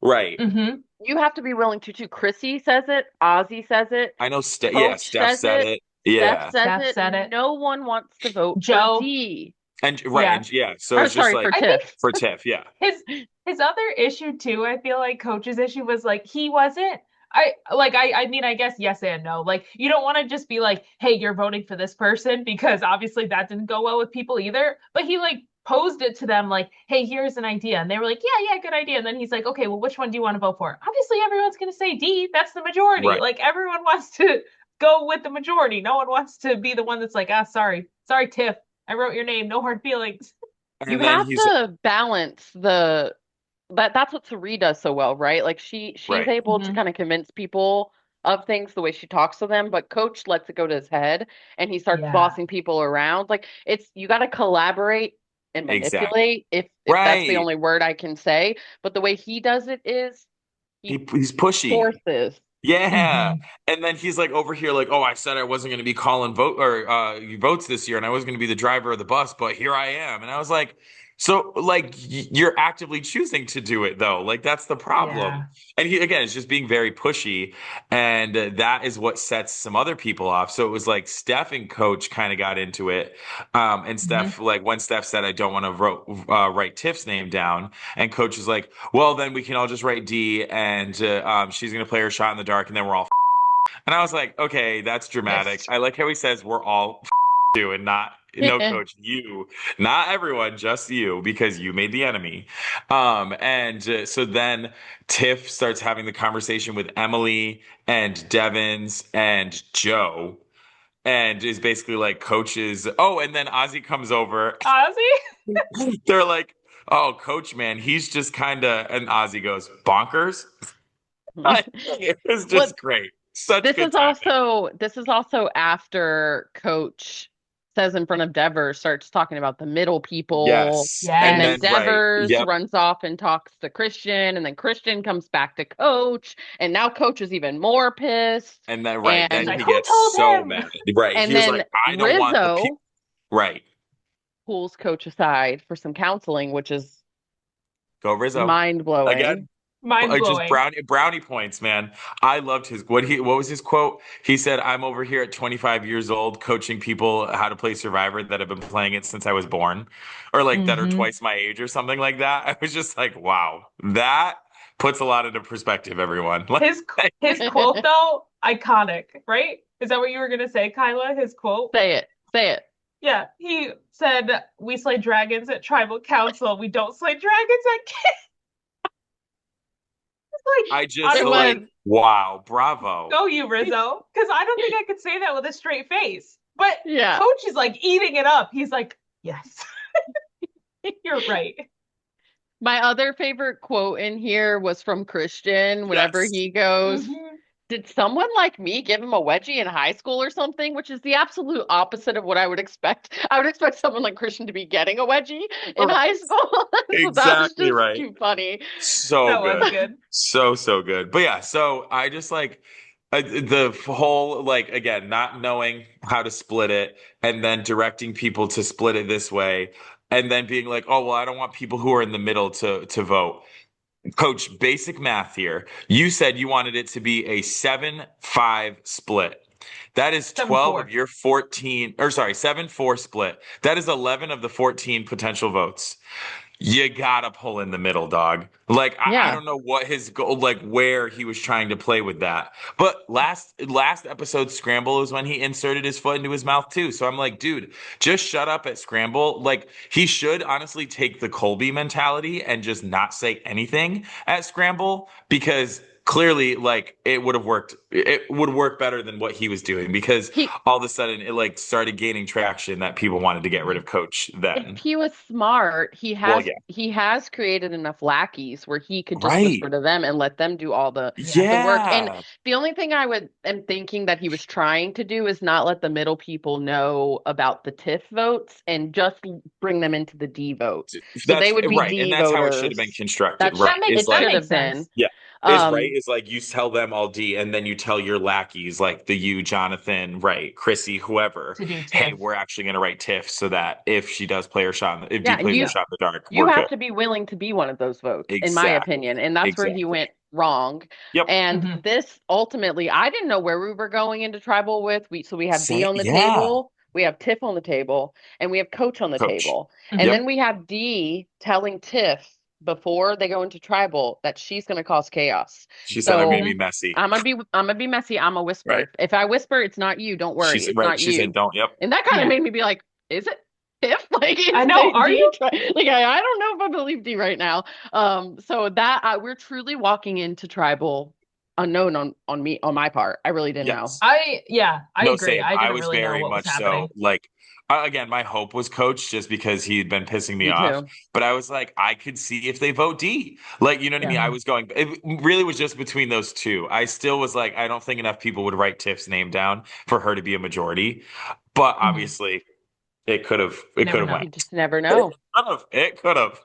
Right. Mm-hmm. you have to be willing to too. Chrissy says it, Ozzy says it, I know. Coach Steph says said it, it. Steph Yeah. says Steph it. said it. No one wants to vote Joe. for D. And right. Yeah. And yeah. So Or it's just sorry, like for I Tiff. think for Tiff. Yeah. his other issue too, I feel like Coach's issue was like he wasn't I mean I guess yes and no. Like you don't want to just be like, hey, you're voting for this person because obviously that didn't go well with people either. But he like posed it to them like, hey, here's an idea. And they were like, yeah, good idea. And then he's like, okay, well, which one do you want to vote for? Obviously everyone's gonna say D. That's the majority. Right. Like everyone wants to go with the majority. No one wants to be the one that's like, sorry, Tiff. I wrote your name, no hard feelings. You And then have to balance that's what Sari does so well, right? Like she's Right. able to Mhm. kind of convince people of things the way she talks to them, but Coach lets it go to his head and he starts Yeah. bossing people around. Like you got to collaborate and Exactly. manipulate if that's the Right. only word I can say. But the way he does it is He's pushy. forces. Yeah. Mhm. And then he's like over here, like, oh, I said I wasn't going to be calling votes this year and I was going to be the driver of the bus, but here I am. And I was like, so like you're actively choosing to do it though. Like that's the problem. Yeah. And he again is just being very pushy. And that is what sets some other people off. So it was like Steph and Coach kind of got into it. And Steph, like when Steph said, I don't want to write Tiff's name down. And Coach is like, well, then we can all just write D and she's going to play her shot in the dark and then we're all. And I was like, okay, that's dramatic. Yes. I like how he says we're all you and not, no, Coach, you, not everyone, just you, because you made the enemy. So then Tiff starts having the conversation with Emily and Devins and Joe. And is basically like coaches. Oh, and then Ozzy comes over. Ozzy? They're like, oh, Coach, man, he's just kind of, and Ozzy goes, bonkers. It was just great. Such This good is timing. this is also after Coach says in front of Devers, starts talking about the middle people. Yes. And Yes. then Right. Devers Yep. runs off and talks to Christian, and then Christian comes back to Coach, and now Coach is even more pissed. And then right, then And he like, "Who gets told so him?" mad. Right. And He was then like, I don't want the Rizzo people. Right. pulls Coach aside for some counseling, which is Go Rizzo. mind blowing. Again. Mind Just blowing. brownie points, man. I loved what was his quote? He said, I'm over here at 25 years old coaching people how to play Survivor that have been playing it since I was born, or like that are Mhm. twice my age or something like that. I was just like, wow, that puts a lot into perspective, everyone. Like, His quote though, iconic, right? Is that what you were gonna say, Kyla? His quote? Say it. Yeah, he said, "We slay dragons at tribal council. We don't slay dragons at kids." I just It like, was- wow, bravo. Go you, Rizzo. Because I don't think I could say that with a straight face. But Yeah. Coach is like eating it up. He's like, yes, you're right. My other favorite quote in here was from Christian whenever Yes. he goes, Mhm. did someone like me give him a wedgie in high school or something? Which is the absolute opposite of what I would expect. I would expect someone like Christian to be getting a wedgie in high school. So that was Exactly just right. too funny. So That good. was good. So good. But yeah, so I just like the whole, like, again, not knowing how to split it and then directing people to split it this way and then being like, oh, well, I don't want people who are in the middle to vote. Coach, basic math here. You said you wanted it to be a 7-5 split. That is 12 7-4. of your 14, or sorry, 7-4 split. That is 11 of the 14 potential votes. You gotta pull in the middle, dog. Like I Yeah. don't know what his goal, like where he was trying to play with that. But last episode, Scramble is when he inserted his foot into his mouth too. So I'm like, dude, just shut up at Scramble. Like he should honestly take the Colby mentality and just not say anything at Scramble because clearly like it would have worked. It would work better than what he was doing because all of a sudden it like started gaining traction that people wanted to get rid of Coach If then. he was smart, Well, yeah. he has created enough lackeys where he could just Right. whisper to them and let them do all the work. And Yeah. the only thing am thinking that he was trying to do is not let the middle people know about the TIFF votes and just bring them into the D vote. So That's they would be right. D And that's how it should have voters. been constructed. That Right. it It's should like, have been. yeah. Is right Um, is like you tell them all D and then you tell your lackeys like you, Jonathan, right, Chrissy, whoever, To do hey, TIFF. we're actually going to write TIFF so that if she does play her shot, if D Yeah, and plays you- her shot in the dark, you we're have good. to be willing to be one of those votes, in my Exactly. opinion. And that's where he Exactly. went wrong. Yep. And Mhm. this ultimately, I didn't know where we were going into tribal with. So we have D on the Yeah. table, we have Tiff on the table, and we have Coach on the Coach. table. Mhm. And Yep. then we have D telling Tiff before they go into tribal that she's going to cause chaos. She said I'm So going to be messy. I'm gonna be messy. I'm a whisper. Right. If I whisper, it's not you. Don't worry, She's it's right. not She you. said don't. Yep. And that kind of Yeah. made me be like, is it Tiff? Like, I know, are you? Like, I don't know if I believe D right now. So that we're truly walking into tribal unknown on my part. I really didn't know. Yes. I No, agree. same. I I didn't was really know very what was much happening. so like again, my hope was Coach just because he had been pissing me Me off. too. But I was like, I could see if they vote D. Like, you know what I mean? Yeah. I was going, it really was just between those two. I still was like, I don't think enough people would write Tiff's name down for her to be a majority. But obviously, it could have Never know. went. You just never know. It could have.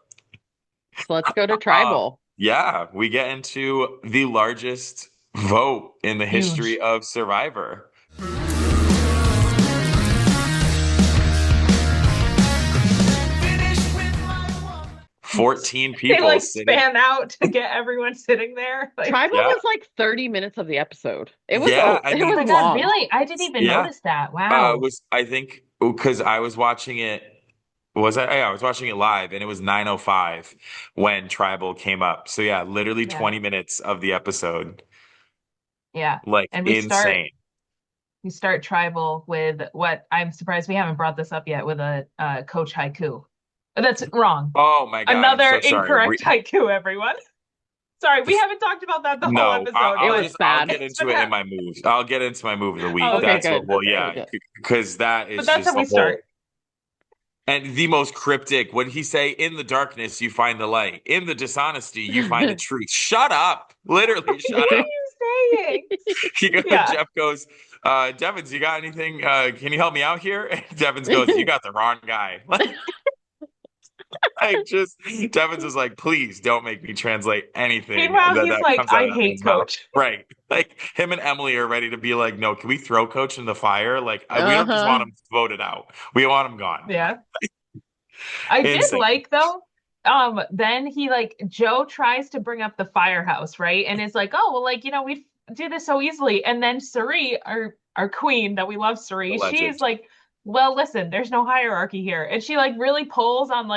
So let's go to tribal. Yeah, we get into the largest vote in the history Huge. of Survivor. 14 They people like sitting. span out to get everyone sitting there. Like, Tribal Yeah. was like 30 minutes of the episode. It was Yeah, I it mean- was oh my God, long. really? I didn't even Yeah. notice that. Wow. I think because I was watching it. Yeah, I was watching it live, and it was 9:05 when Tribal came up. So yeah, literally Yeah. 20 minutes of the episode, Yeah. like And we insane. start tribal with what I'm surprised we haven't brought this up yet with a coach haiku. That's wrong. Oh my God, Another I'm so sorry. incorrect haiku, everyone. Sorry, we haven't talked about that the whole No, episode. I'll was bad. get into it in my moves. I'll get into my move of the week. Oh, okay, That's good. what. Well, Okay, yeah, good. because that is But that's just how we the whole. start. And the most cryptic, what did he say? In the darkness, you find the light. In the dishonesty, you find the truth. Shut up. Literally, shut What are up. you saying? Yeah. Jeff goes, Devins, you got anything? Can you help me out here? And Devins goes, you got the wrong guy. Devins was like, please don't make me translate anything. Meanwhile, that he's like, comes out I of that hate man's mouth." coach. Right. Like him and Emily are ready to be like, no, can we throw Coach in the fire? Like, we don't just want him voted out. We want him gone. Yeah. I did Insane. like though. Then he Joe tries to bring up the firehouse, right? And it's like, oh well, we do this so easily. And then Suri, our queen that we love, Suri, The legend. she's like, well, listen, there's no hierarchy here. And she really pulls on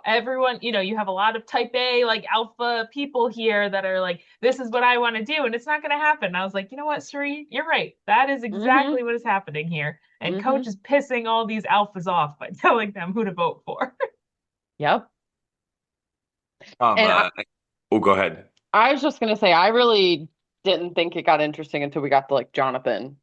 everyone, you have a lot of type A, alpha people here that are like, this is what I want to do, and it's not gonna happen. And I was like, you know what, Suri, you're right. That is exactly what is happening here. And Coach is pissing all these alphas off by telling them who to vote for. Yep. Go ahead. I was just gonna say I really didn't think it got interesting until we got to Jonathan.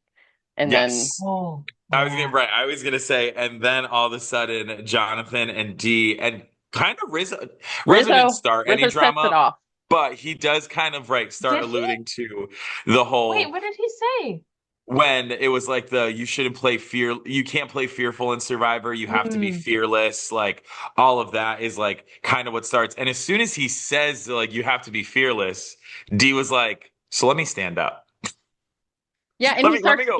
And Yes. Oh, I was gonna say, and then all of a sudden, Jonathan and Dee and kind of Rizzo didn't start any Rizzo sets it drama, off. but he does kind of start Did he? alluding to the whole wait, what did he say? when it was like you shouldn't play you can't play fearful in Survivor, you have to be fearless. Like all of that is kind of what starts. And as soon as he says you have to be fearless, Dee was like, so let me stand up. Yeah, and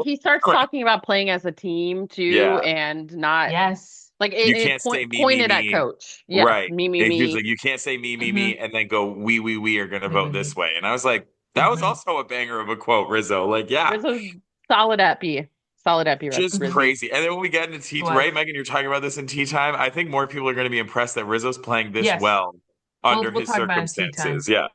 he starts Quick. talking about playing as a team too, Yeah. and not Yes. You can't say me, pointed me, at me. Coach. Yes, Right. me, And he was me. like, you can't say me, and then go, we are going to Me, vote me, this way. And I was like, that was also a banger of a quote, Rizzo. Yeah. Rizzo's solid at B. Just Rizzo. crazy. And then when we get into tea, What? right, Megan, you're talking about this in tea time. I think more people are going to be impressed that Rizzo's playing this Yes. well under We'll his talk about it in tea circumstances. Yeah.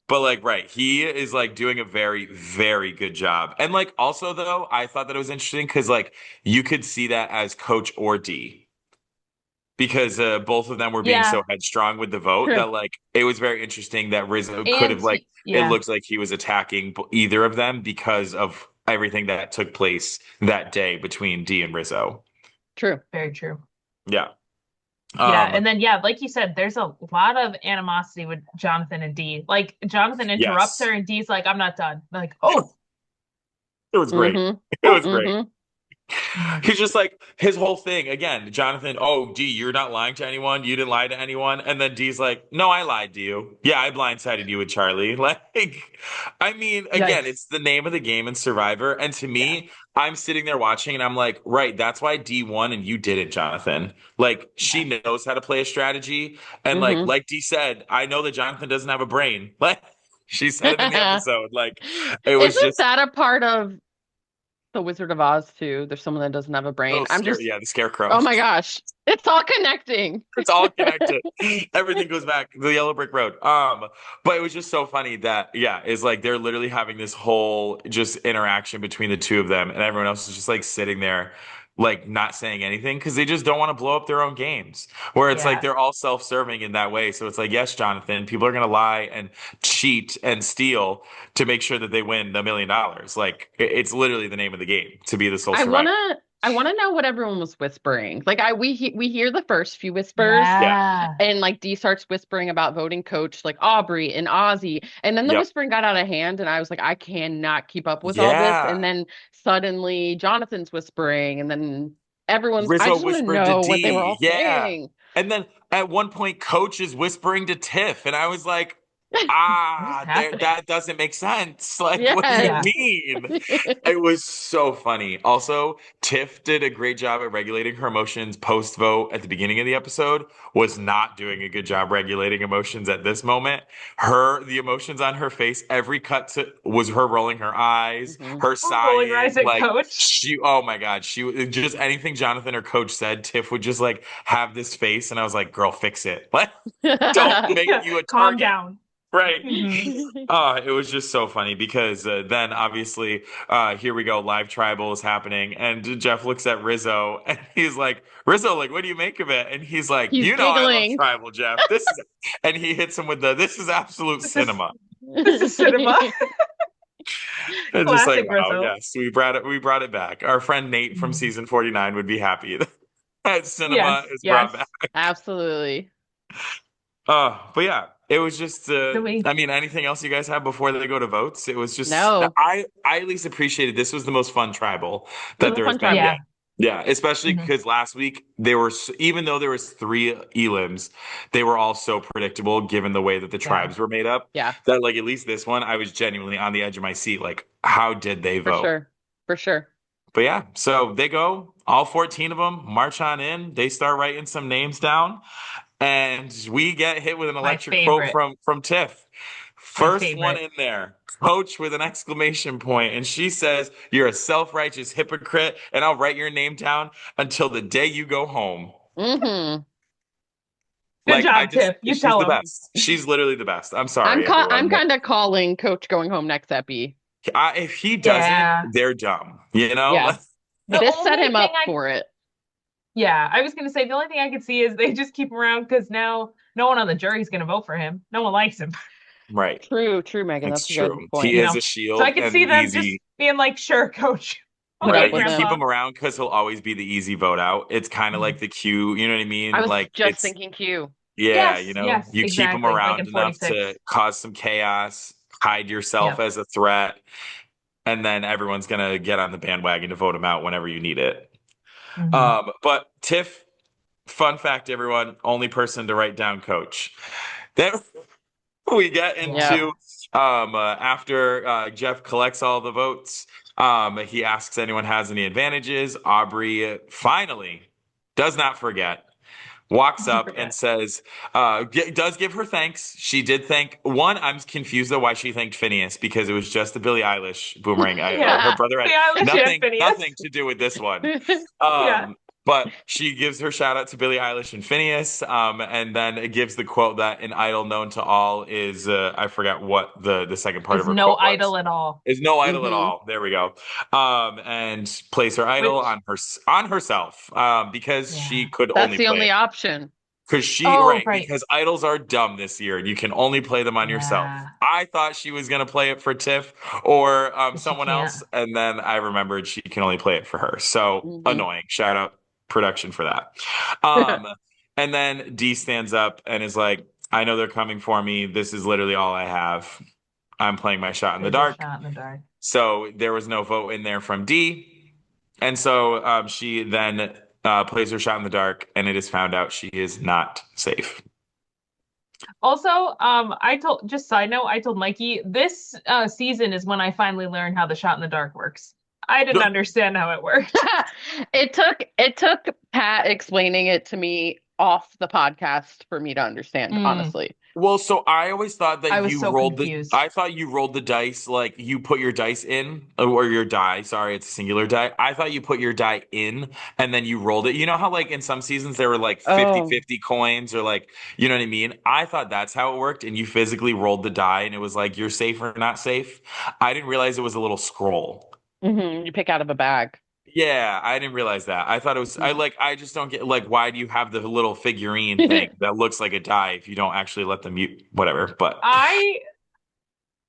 But right, he is doing a very, very good job. And also though, I thought that it was interesting because you could see that as Coach or D. because both of them were being so headstrong with the vote that like it was very interesting that Rizzo could have like it looks like he was attacking either of them because of everything that took place that day between Dee and Rizzo. True. Very true. Yeah. And then like you said, there's a lot of animosity with Jonathan and Dee. Like Jonathan interrupts her and Dee's like, I'm not done. Like, oh. It was great. It was great. He's just like his whole thing again. Jonathan, oh, Dee, you're not lying to anyone. You didn't lie to anyone. And then Dee's like, no, I lied to you. Yeah, I blindsided you with Charlie. Like, I mean, again, it's the name of the game in Survivor. And to me, I'm sitting there watching and I'm like, right, that's why Dee won and you didn't, Jonathan. Like, she knows how to play a strategy. And like Dee said, I know that Jonathan doesn't have a brain. Like, she said it in the episode. Like, it was Isn't that a part of The Wizard of Oz too? There's someone that doesn't have a brain. The scarecrow. Oh my gosh. It's all connecting. It's all connected. Everything goes back the yellow brick road. But it was just so funny that it's like they're literally having this whole just interaction between the two of them and everyone else is just like sitting there like not saying anything because they just don't want to blow up their own games where it's like they're all self-serving in that way. So it's like, yes, Jonathan, people are going to lie and cheat and steal to make sure that they win the $1 million. Like it's literally the name of the game to be the sole survivor. I want to know what everyone was whispering. Like we hear the first few whispers, and like Dee starts whispering about voting coach, like Aubrey and Ozzy, and then the whispering got out of hand, and I was like, I cannot keep up with all this. And then suddenly Jonathan's whispering, and then everyone's. Rizzo I just want to know what they were all saying. And then at one point, Coach is whispering to Tiff, and I was like, that doesn't make sense. Like, what do you mean? It was so funny. Also, Tiff did a great job at regulating her emotions post-vote at the beginning of the episode, was not doing a good job regulating emotions at this moment. The emotions on her face, every cut was her rolling her eyes, her sighing. Like, Coach. Oh my God. She just anything Jonathan or Coach said, Tiff would just like have this face. And I was like, girl, fix it. Like, don't make you a target. Calm down. Right. It was just so funny because then obviously here we go, live tribal is happening and Jeff looks at Rizzo and he's like, Rizzo, like, what do you make of it? And he's like, I love tribal, Jeff. And he hits him with this is absolute cinema. This is cinema. It's just like, wow, yes, we brought it back. Our friend Nate from season 49 would be happy that cinema is brought back. Absolutely. But yeah. It was just, I mean, anything else you guys have before they go to votes? It was just, I at least appreciated this was the most fun tribal that there has been. Yeah, especially because last week even though there was 3 elims, they were all so predictable given the way that the tribes were made up. Yeah. That like at least this one, I was genuinely on the edge of my seat. Like, how did they vote? For sure. But yeah, so they go, all 14 of them march on in. They start writing some names down. And we get hit with an electric quote from Tiff. First one in there, Coach with an exclamation point. And she says, you're a self-righteous hypocrite, and I'll write your name down until the day you go home. Good job, Tiff. She's the best. She's literally the best. I'm sorry. I'm kind of calling Coach going home next epi. If he doesn't, they're dumb. You know? Yeah. This set him up for it. Yeah, I was going to say the only thing I could see is they just keep him around because now no one on the jury is going to vote for him. No one likes him. Right. True, Megan. That's true. A good point. He is a shield. So I can see them just being like, sure, Coach. Right. You keep him around because he'll always be the easy vote out. It's kind of like the Q. You know what I mean? I was just thinking Q. Yeah, you keep him around enough to cause some chaos, hide yourself as a threat, and then everyone's going to get on the bandwagon to vote him out whenever you need it. But Tiff, fun fact, everyone, only person to write down Coach. Then we get into after Jeff collects all the votes, he asks anyone has any advantages. Aubrey finally does not forget. Walks up and says, does give her thanks. She did thank one. I'm confused though why she thanked Phineas because it was just the Billie Eilish boomerang. Her brother had nothing to do with this one. But But she gives her shout out to Billie Eilish and Phineas, and then it gives the quote that an idol known to all is I forget what the second part Is of her no quote was. idol at all. Is no idol at Hmm. all. There we go. And place her idol Which, on herself, because she yeah. could That's only the play only it. option. Because she, Oh, right, right. because idols are dumb this year and you can only play them on yourself. Yeah. I thought she was going to play it for Tiff or But she someone can't. else. And then I remembered she can only play it for her. So Hmm. annoying. Shout out production for that. Um, and then D stands up and is like, I know they're coming for me. This is literally all I have. I'm playing my shot in the Plays her dark. shot in the dark. So there was no vote in there from D. And so she then plays her shot in the dark, and it is found out she is not safe. Also, I told, just side note, I told Mikey this season is when I finally learned how the shot in the dark works. I didn't understand how it worked. It took Pat explaining it to me off the podcast for me to understand, Mm, honestly. Well, so I always thought I that was you so rolled the. confused. I thought you rolled the dice like you put your dice in, or your die. Sorry, it's a singular die. I thought you put your die in and then you rolled it. You know how like in some seasons there were like Oh. 50-50 coins or like, you know what I mean? I thought that's how it worked, and you physically rolled the die and it was like you're safe or not safe. I didn't realize it was a little scroll. You pick out of a bag. Yeah, I didn't realize that. I thought it was Mhm. I just don't get like why do you have the little figurine thing that looks like a die if you don't actually let them mute whatever. But I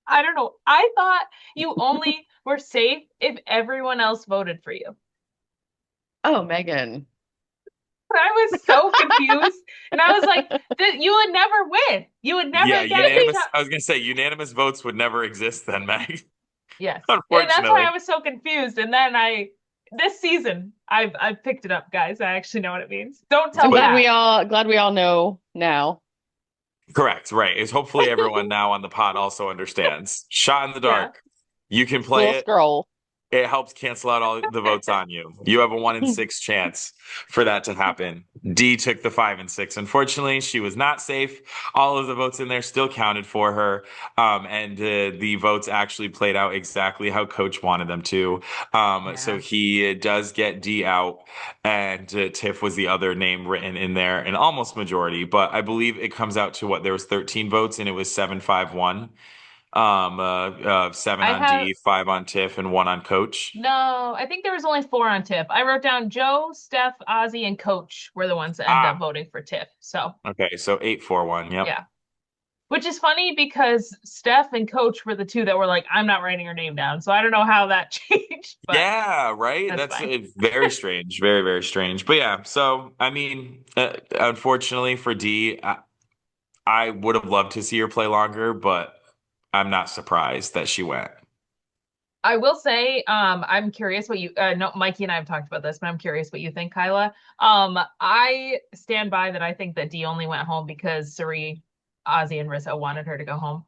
I don't know. I thought you only were safe if everyone else voted for you. Oh, Megan. I was so confused. And I was like, you would never win. You would yeah, never get the unanimous shot. I was gonna say unanimous votes would never exist then, Meg. Yes. And that's why I Unfortunately. was so confused. And then this season, I've picked it up, guys. I actually know what it means. Don't I'm tell But glad we all know now. correct, right. Is hopefully everyone now on the pod also understands. Shot in the Yeah. dark. You can Little play it. scroll. It helps cancel out all the votes on you. You have a 1 in 6 chance for that to happen. D took the 5 and 6. Unfortunately, she was not safe. All of the votes in there still counted for her. And the votes actually played out exactly how coach wanted them to. So Yeah. he does get D out, and Tiff was the other name written in there, an almost majority. But I believe it comes out to what there was 13 votes, and it was 7-5-1. 7 I on have D, 5 on Tiff, and 1 on Coach. no, I think there was only four on Tiff. I wrote down Joe, Steph, Ozzy, and Coach were the ones that ended up Ah, voting for Tiff. So okay, so 8-4-1. Yep. yeah. Which is funny because Steph and Coach were the two that were like, I'm not writing her name down. So I don't know how that changed, but Yeah, right. that's That's fine. very strange, very, very strange. But yeah, so I mean, unfortunately for D, I would have loved to see her play longer, but I'm not surprised that she went. I will say, I'm curious what you no, Mikey and I have talked about this, but I'm curious what you think, Kyla. I stand by that I think that Dee only went home because Suri, Ozzy, and Rizzo wanted her to go home.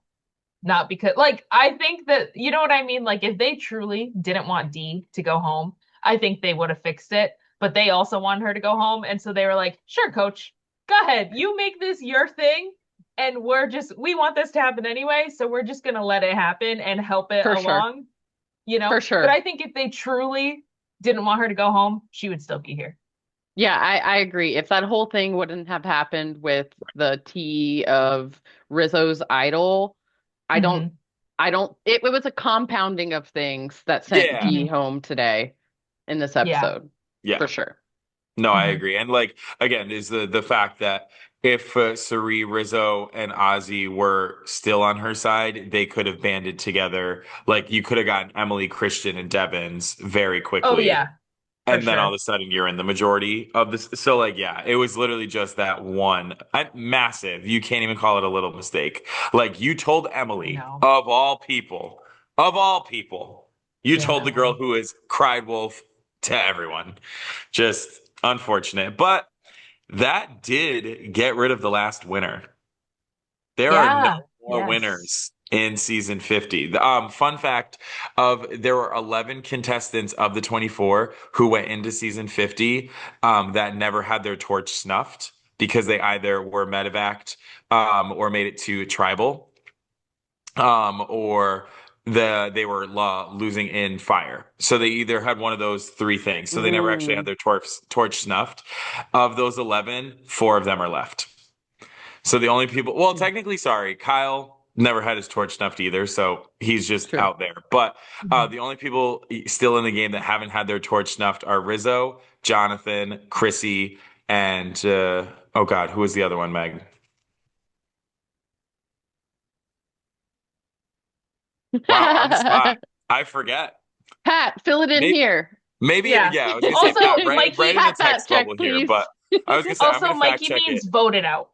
Not because like I think that you know what I mean? Like if they truly didn't want Dee to go home, I think they would have fixed it. But they also wanted her to go home. And so they were like, sure, coach, go ahead. You make this your thing. And we want this to happen anyway. So we're just gonna let it happen and help it For sure. along, you know? For But sure. I think if they truly didn't want her to go home, she would still be here. Yeah, I agree. If that whole thing wouldn't have happened with the tea of Rizzo's idol, I don't, Hmm. it was a compounding of things that sent Yeah, Dee Hmm. home today in this Yeah. episode, yeah. for sure. No, I Hmm. agree. And like again, is the fact that if Suri, Rizzo, and Ozzy were still on her side, they could have banded together. Like you could have gotten Emily, Christian, and Devins very Oh quickly. yeah, for And then all of sure. a sudden you're in the majority of this. So like, yeah, it was literally just that one massive. You can't even call it a little mistake. Like you told I Emily know. of all people, you Damn, told the girl Emily. who has cried wolf to everyone. Just unfortunate. But that did get rid of the last winner. There are no Yeah. more Yes. winners in season 50. Fun fact of there were 11 contestants of the 24 who went into season 50 that never had their torch snuffed because they either were medevaced or made it to tribal or they were losing in fire. So they either had one of those three things. So they never actually had their torch snuffed. Of those 11, 4 of them are left. So the only people, well, technically, sorry, Kyle never had his torch snuffed either, so he's just out there. But the only people still in the game that haven't had their torch snuffed are Rizzo, Jonathan, Chrissy, and oh God, who was the other one, Meg? Wow, on the spot. I forget. Pat, fill it in here. Maybe, Yeah. I was going to Also, say, Pat, Mikey, right in the text check, bubble please. here, but I was going to say, I'm Also, going to fact Mikey check means it. voted out.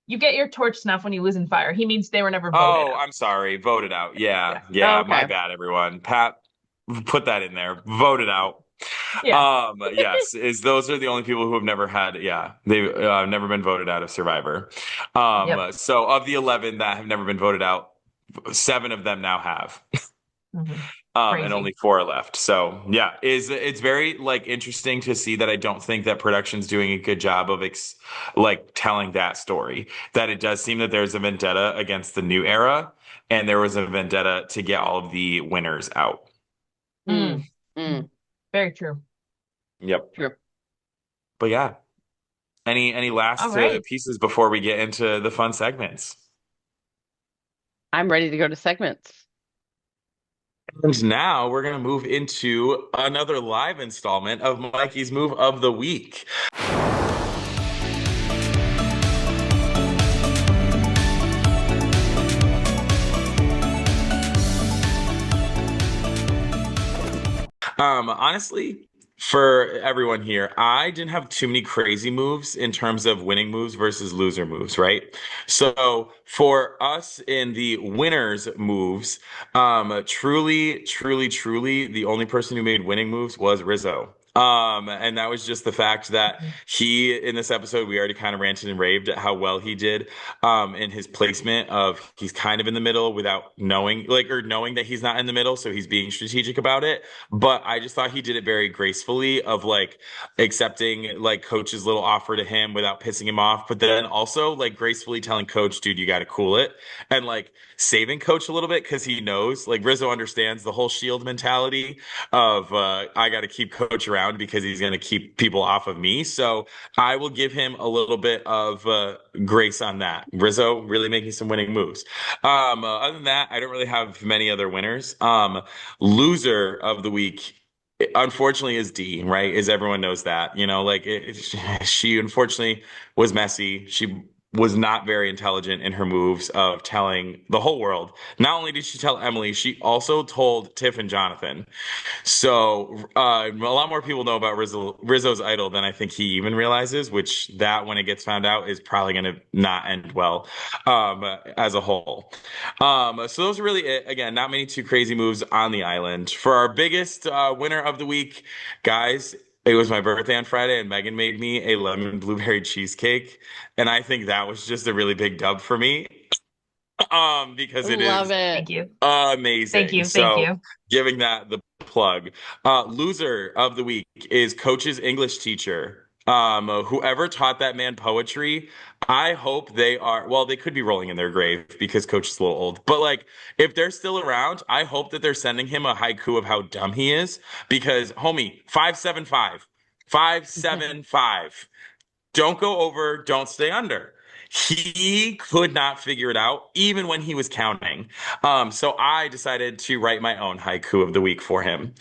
You get your torch snuff when you lose in fire. He means they were never voted Oh, out. I'm sorry. Voted out. Yeah, Okay. my bad, everyone. Pat, put that in there. Voted out. Yeah. Yes, those are the only people who have never had, they've never been voted out of Survivor. Yep. So of the 11 that have never been voted out, 7 of them now have. And only 4 are left. So yeah, it's very like interesting to see that I don't think that production's doing a good job of like telling that story. That it does seem that there's a vendetta against the new era, and there was a vendetta to get all of the winners out. Very true. Yep. True. But yeah, any last pieces before we get into the fun segments? I'm ready to go to segments. And now we're going to move into another live installment of Mikey's Move of the Week. Honestly, for everyone here, I didn't have too many crazy moves in terms of winning moves versus loser moves, right? So for us in the winners moves, truly, the only person who made winning moves was Rizzo. And that was just the fact that he, in this episode, we already kind of ranted and raved at how well he did, in his placement of he's kind of in the middle without knowing, or knowing that he's not in the middle. So he's being strategic about it. But I just thought he did it very gracefully of like accepting like coach's little offer to him without pissing him off. But then also like gracefully telling coach, dude, you got to cool it, and like saving coach a little bit because he knows, like Rizzo understands the whole shield mentality of I got to keep coach around because he's going to keep people off of me. So I will give him a little bit of grace on that. Rizzo really making some winning moves. Other than that, I don't really have many other winners. Loser of the week, unfortunately, is D, right? As everyone knows that, like she unfortunately was messy. She was not very intelligent in her moves of telling the whole world. Not only did she tell Emily, she also told Tiff and Jonathan. So a lot more people know about Rizzo's idol than I think he even realizes, which that when it gets found out is probably going to not end well as a whole. So those are really it. Again, not many too crazy moves on the island. For our biggest winner of the week, guys, it was my birthday on Friday, and Megan made me a lemon blueberry cheesecake, and I think that was just a really big dub for me. Because it Love is it. amazing. Thank you. Giving that the plug. Loser of the week is Coach's English teacher. Whoever taught that man poetry, I hope they are, well, they could be rolling in their grave because Coach is a little old. But like, if they're still around, I hope that they're sending him a haiku of how dumb he is because, homie, 575. 575. Don't go over, don't stay under. He could not figure it out, even when he was counting. So I decided to write my own haiku of the week for him.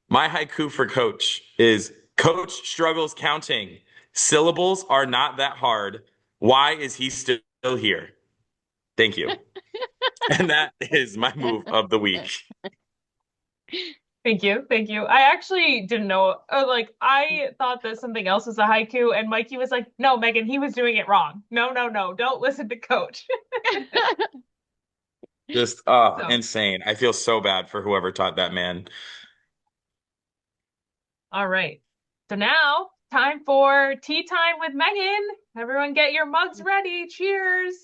My haiku for Coach is: Coach struggles counting. Syllables are not that hard. Why is he still here? Thank you. And that is my move of the week. Thank you. I actually didn't know. I thought that something else was a haiku, and Mikey was like, "No, Megan, he was doing it wrong. No, don't listen to Coach." Just insane. I feel so bad for whoever taught that man. All right. So now, time for tea time with Megan. Everyone get your mugs ready. Cheers.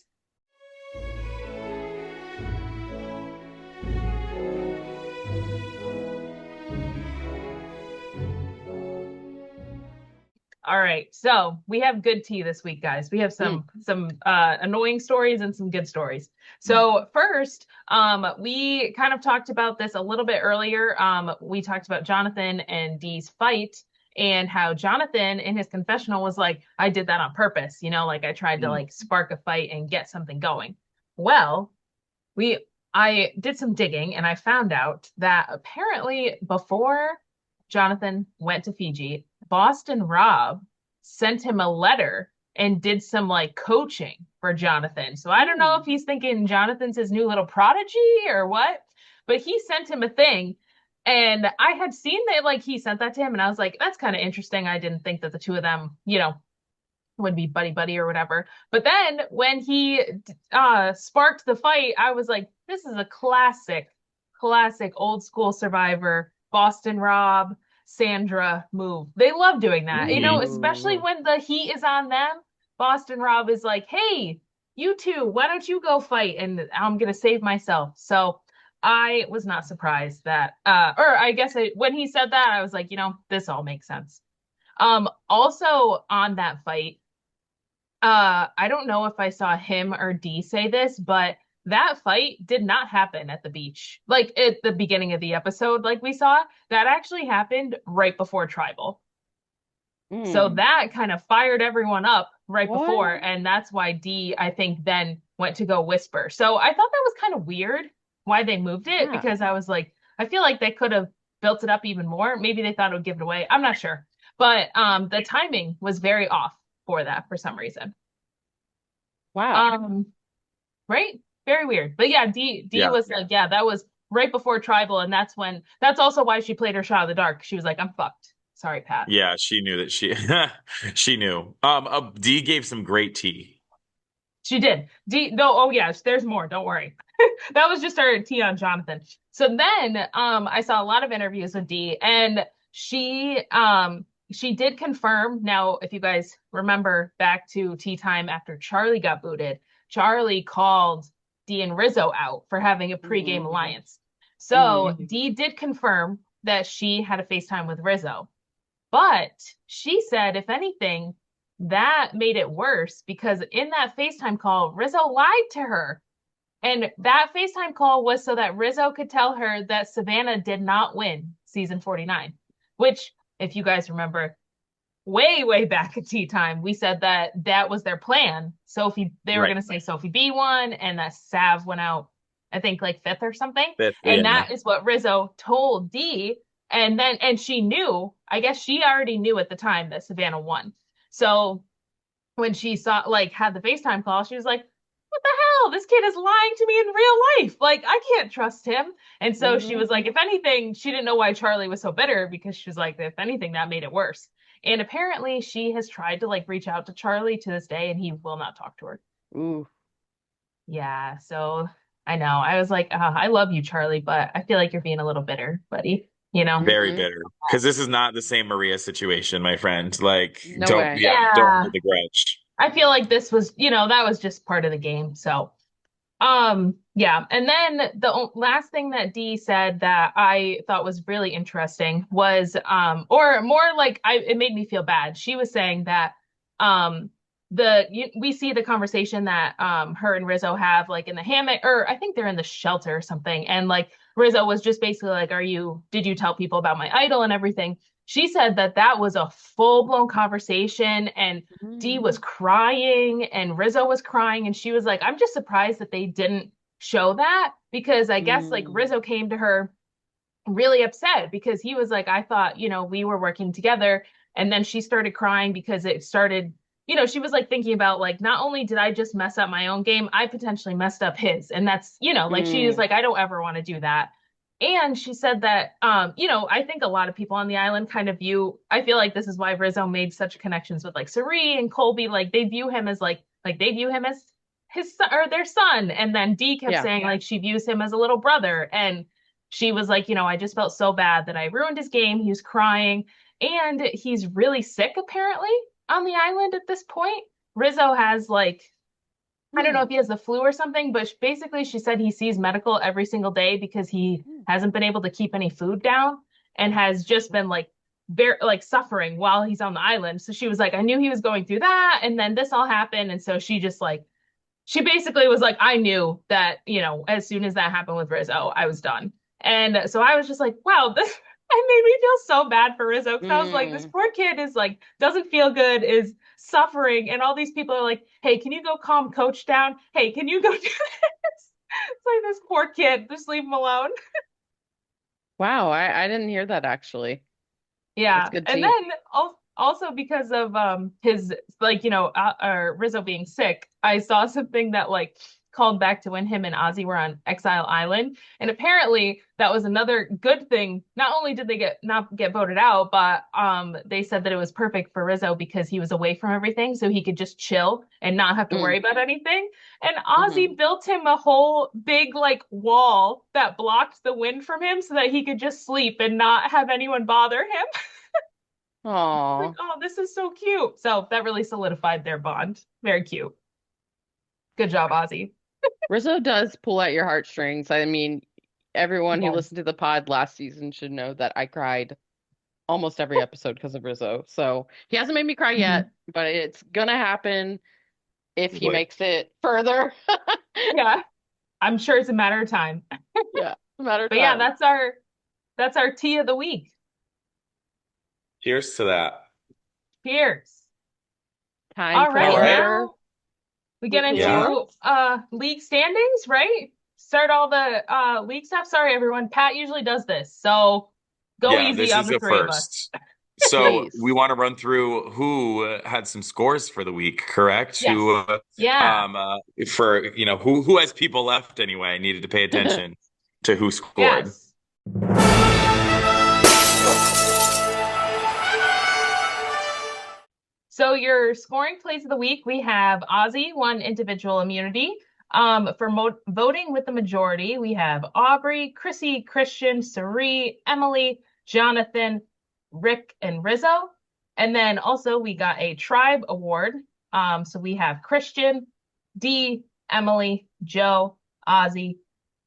All right. So we have good tea this week, guys. We have some annoying stories and some good stories. So first, we kind of talked about this a little bit earlier. We talked about Jonathan and Dee's fight and how Jonathan in his confessional was like, I did that on purpose, like I tried to like spark a fight and get something going. Well, I did some digging and I found out that apparently before Jonathan went to Fiji, Boston Rob sent him a letter and did some like coaching for Jonathan. So I don't know if he's thinking Jonathan's his new little prodigy or what, but he sent him a thing. And I had seen that like he sent that to him and I was like, that's kind of interesting. I didn't think that the two of them, would be buddy buddy or whatever. But then when he sparked the fight, I was like, this is a classic old school Survivor, Boston Rob, Sandra move. They love doing that, especially when the heat is on them. Boston Rob is like, hey, you two, why don't you go fight? And I'm going to save myself. So I was not surprised that, or I guess when he said that, I was like, this all makes sense. Also on that fight, I don't know if I saw him or Dee say this, but that fight did not happen at the beach. Like at the beginning of the episode, like we saw, that actually happened right before Tribal. So that kind of fired everyone up right before. And that's why Dee, I think, then went to go whisper. So I thought that was kind of weird why they moved it, because I was like, I feel like they could have built it up even more. Maybe they thought it would give it away. I'm not sure. But the timing was very off for that for some reason. Wow. Right? Very weird. But yeah, Dee was like, that was right before Tribal, and that's also why she played her shot in the dark. She was like, I'm fucked. Sorry, Pat. Yeah, she knew that she knew. Dee gave some great tea. She did. Oh yes, there's more. Don't worry. That was just our tea on Jonathan. So then I saw a lot of interviews with Dee, and she did confirm. Now, if you guys remember back to tea time after Charlie got booted, Charlie called Dee and Rizzo out for having a pregame alliance. So Dee did confirm that she had a FaceTime with Rizzo. But she said, if anything, that made it worse because in that FaceTime call, Rizzo lied to her. And that FaceTime call was so that Rizzo could tell her that Savannah did not win season 49, which, if you guys remember, way back at tea time, we said that was their plan. They were going to say Sophie B won and that Sav went out, I think like fifth or something. That is what Rizzo told Dee. And she knew, I guess she already knew at the time that Savannah won. So when she had the FaceTime call, she was like, what the hell? This kid is lying to me in real life. Like, I can't trust him. And so she was like, if anything, she didn't know why Charlie was so bitter because she was like, if anything, that made it worse. And apparently she has tried to like reach out to Charlie to this day and he will not talk to her. Ooh. Yeah. So I know. I was like, I love you, Charlie, but I feel like you're being a little bitter, buddy. Very bitter, because this is not the same Maria situation, my friend. Like, No don't way. don't hold the grudge. I feel like this was, that was just part of the game. So, yeah. And then the last thing that Dee said that I thought was really interesting was, or more like it made me feel bad. She was saying that, we see the conversation that her and Rizzo have like in the hammock, or I think they're in the shelter or something, and like Rizzo was just basically like, did you tell people about my idol and everything? She said that was a full-blown conversation, and Dee was crying and Rizzo was crying, and she was like, I'm just surprised that they didn't show that, because I guess like Rizzo came to her really upset because he was like, I thought, we were working together. And then she started crying because it started, she was like thinking about like, not only did I just mess up my own game, I potentially messed up his. And that's, like she was like, I don't ever want to do that. And she said that, I think a lot of people on the island kind of I feel like this is why Rizzo made such connections with like Sari and Colby. Like they view him as they view him as his son or their son. And then Dee kept saying like she views him as a little brother. And she was like, I just felt so bad that I ruined his game. He was crying and he's really sick apparently on the island at this point. Rizzo has like, I don't know if he has the flu or something, but basically she said he sees medical every single day because he hasn't been able to keep any food down and has just been like very like suffering while he's on the island. So she was like, I knew he was going through that, and then this all happened, and so she just like she basically was like, I knew that, as soon as that happened with Rizzo, I was done. And so I was just like, wow, this it made me feel so bad for Rizzo because I was like, this poor kid is like, doesn't feel good, is suffering. And all these people are like, hey, can you go calm coach down? Hey, can you go do this? It's like this poor kid, just leave him alone. Wow, I didn't hear that actually. That's Yeah. good And tea. then also because of his like Rizzo being sick, I saw something that like called back to when him and Ozzy were on Exile Island. And apparently that was another good thing. Not only did they not get voted out, but they said that it was perfect for Rizzo because he was away from everything, so he could just chill and not have to worry about anything. And Ozzy built him a whole big like wall that blocked the wind from him so that he could just sleep and not have anyone bother him. Aw. Like, oh, this is so cute. So that really solidified their bond. Very cute. Good job, Ozzy. Rizzo does pull at your heartstrings. I mean, everyone who Yes. listened to the pod last season should know that I cried almost every episode because of Rizzo. So he hasn't made me cry yet, but it's gonna happen if he Boy. makes it further. Yeah. I'm sure it's a matter of time. Yeah, no matter But yeah, time. that's our tea of the week. Cheers to that. Cheers. Time All right, for now we get weekly into awards. league standings, right? Start all the league stuff. Sorry, everyone. Pat usually does this, so go Yeah, easy this on is the a three of us. first. So Please. we want to run through who had some scores for the week, correct? Yes. Who, Yeah. for who has people left anyway, needed to pay attention to who scored. Yes. So your scoring plays of the week, we have Ozzy won individual immunity. For voting with the majority, we have Aubrey, Chrissy, Christian, Sari, Emily, Jonathan, Rick, and Rizzo. And then also we got a tribe award. So we have Christian, Dee, Emily, Joe, Ozzy,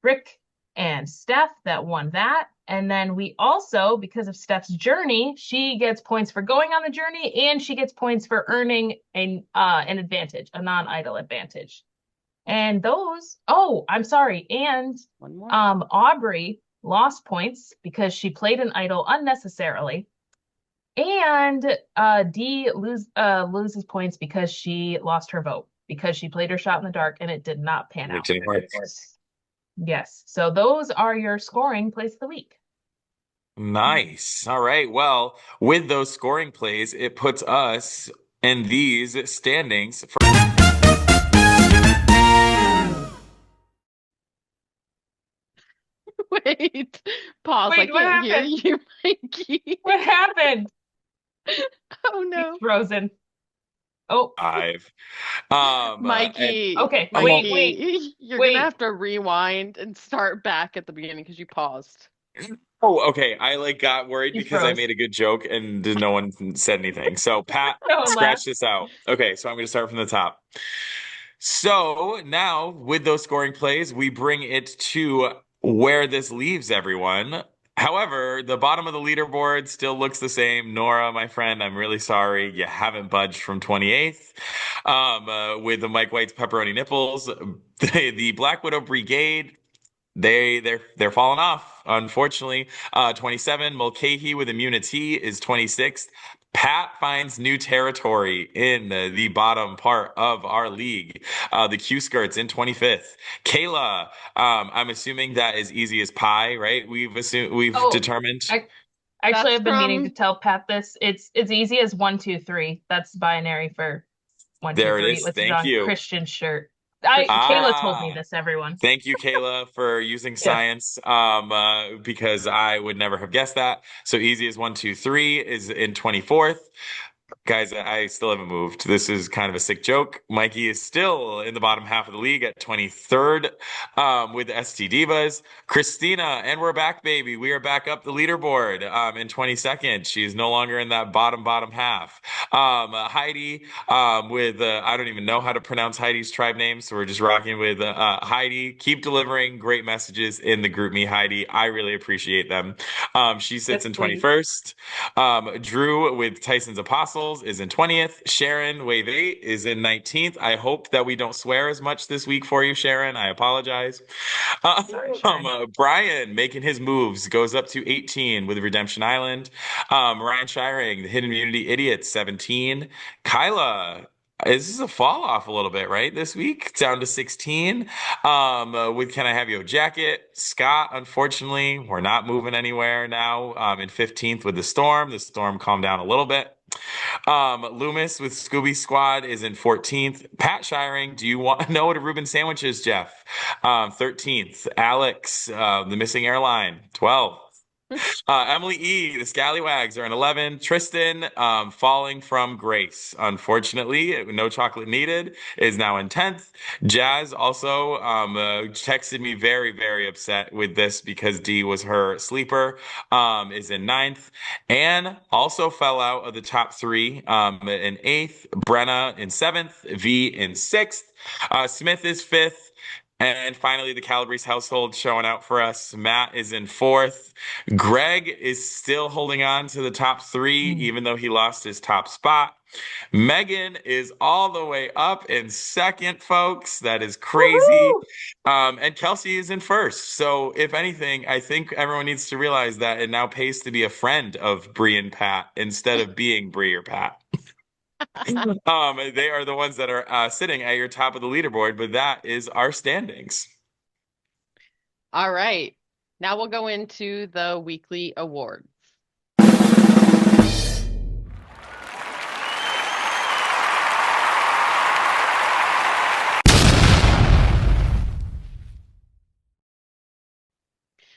Rick, and Steph that won that. And then we also, because of Steph's journey, she gets points for going on the journey and she gets points for earning an advantage, a non-idle advantage. And those, oh, I'm sorry. And One more. Aubrey lost points because she played an idol unnecessarily. And Dee loses points because she lost her vote because she played her shot in the dark and it did not pan out. Yes. So those are your scoring plays of the week. Nice. All right. Well, with those scoring plays, it puts us in these standings for Wait. Pause. Wait, I what can't hear happened? you, Mikey. What happened? Oh no. He's frozen. Oh, 5. Mikey. okay. Mikey, Wait. you're Wait. gonna have to rewind and start back at the beginning because you paused. Okay. I like got worried He because I froze. made a good joke and no one said anything. So Pat, No one scratch laughed. this out. Okay, so I'm going to start from the top. So now with those scoring plays, we bring it to where this leaves everyone. However, the bottom of the leaderboard still looks the same. Nora, my friend, I'm really sorry. You haven't budged from 28th. With the Mike White's pepperoni nipples, the Black Widow Brigade, they're falling off, unfortunately. 27, Mulcahy with immunity is 26th. Pat finds new territory in the bottom part of our league. The Q Skirts in 25th. Kayla, I'm assuming that is easy as pie, right? We've Oh, determined. Actually, That's I've been meaning to from- tell Pat this. It's easy as 1, 2, 3. That's binary for 1, 2, There it 3, is. which is Thank on you. Christian's shirt. Wait, Kayla told me Ah. this, everyone. Thank you, Kayla, for using Yeah. science, because I would never have guessed that. So easy as 1, 2, 3 is in 24th. Guys, I still haven't moved. This is kind of a sick joke. Mikey is still in the bottom half of the league at 23rd with the ST Divas. Christina, and we're back, baby. We are back up the leaderboard in 22nd. She's no longer in that bottom half. Heidi with, I don't even know how to pronounce Heidi's tribe name, so we're just rocking with Heidi. Keep delivering great messages in the group me, Heidi. I really appreciate them. She sits Yes, in please. 21st. Drew with Tyson's Apostles is in 20th. Sharon, Wave 8, is in 19th. I hope that we don't swear as much this week for you, Sharon. I apologize. Sorry, Sharon. Brian making his moves goes up to 18 with Redemption Island. Ryan Shiring, the Hidden Immunity Idiots, 17. Kyla. This is a fall off a little bit, right? This week down to 16. With Can I Have Your Jacket? Scott, unfortunately, we're not moving anywhere now. In 15th with the Storm. The Storm calmed down a little bit. Loomis with Scooby Squad is in 14th. Pat Shiring, do you want to know what a Reuben sandwich is, Jeff? 13th. Alex, the Missing Airline, 12th. Emily E., the Scallywags are in 11. Tristan, falling from grace. Unfortunately, no chocolate needed, is now in 10th. Jazz also texted me very, very upset with this because D was her sleeper, is in 9th. Anne also fell out of the top three in 8th. Brenna in 7th. V in 6th. Smith is 5th. And finally, the Calabrese household showing out for us. Matt is in 4th. Greg is still holding on to the top three, even though he lost his top spot. Megan is all the way up in 2nd, folks. That is crazy. And Kelsey is in 1st. So, if anything, I think everyone needs to realize that it now pays to be a friend of Bree and Pat instead of being Bree or Pat. They are the ones that are sitting at your top of the leaderboard, but that is our standings. All right. Now we'll go into the weekly awards.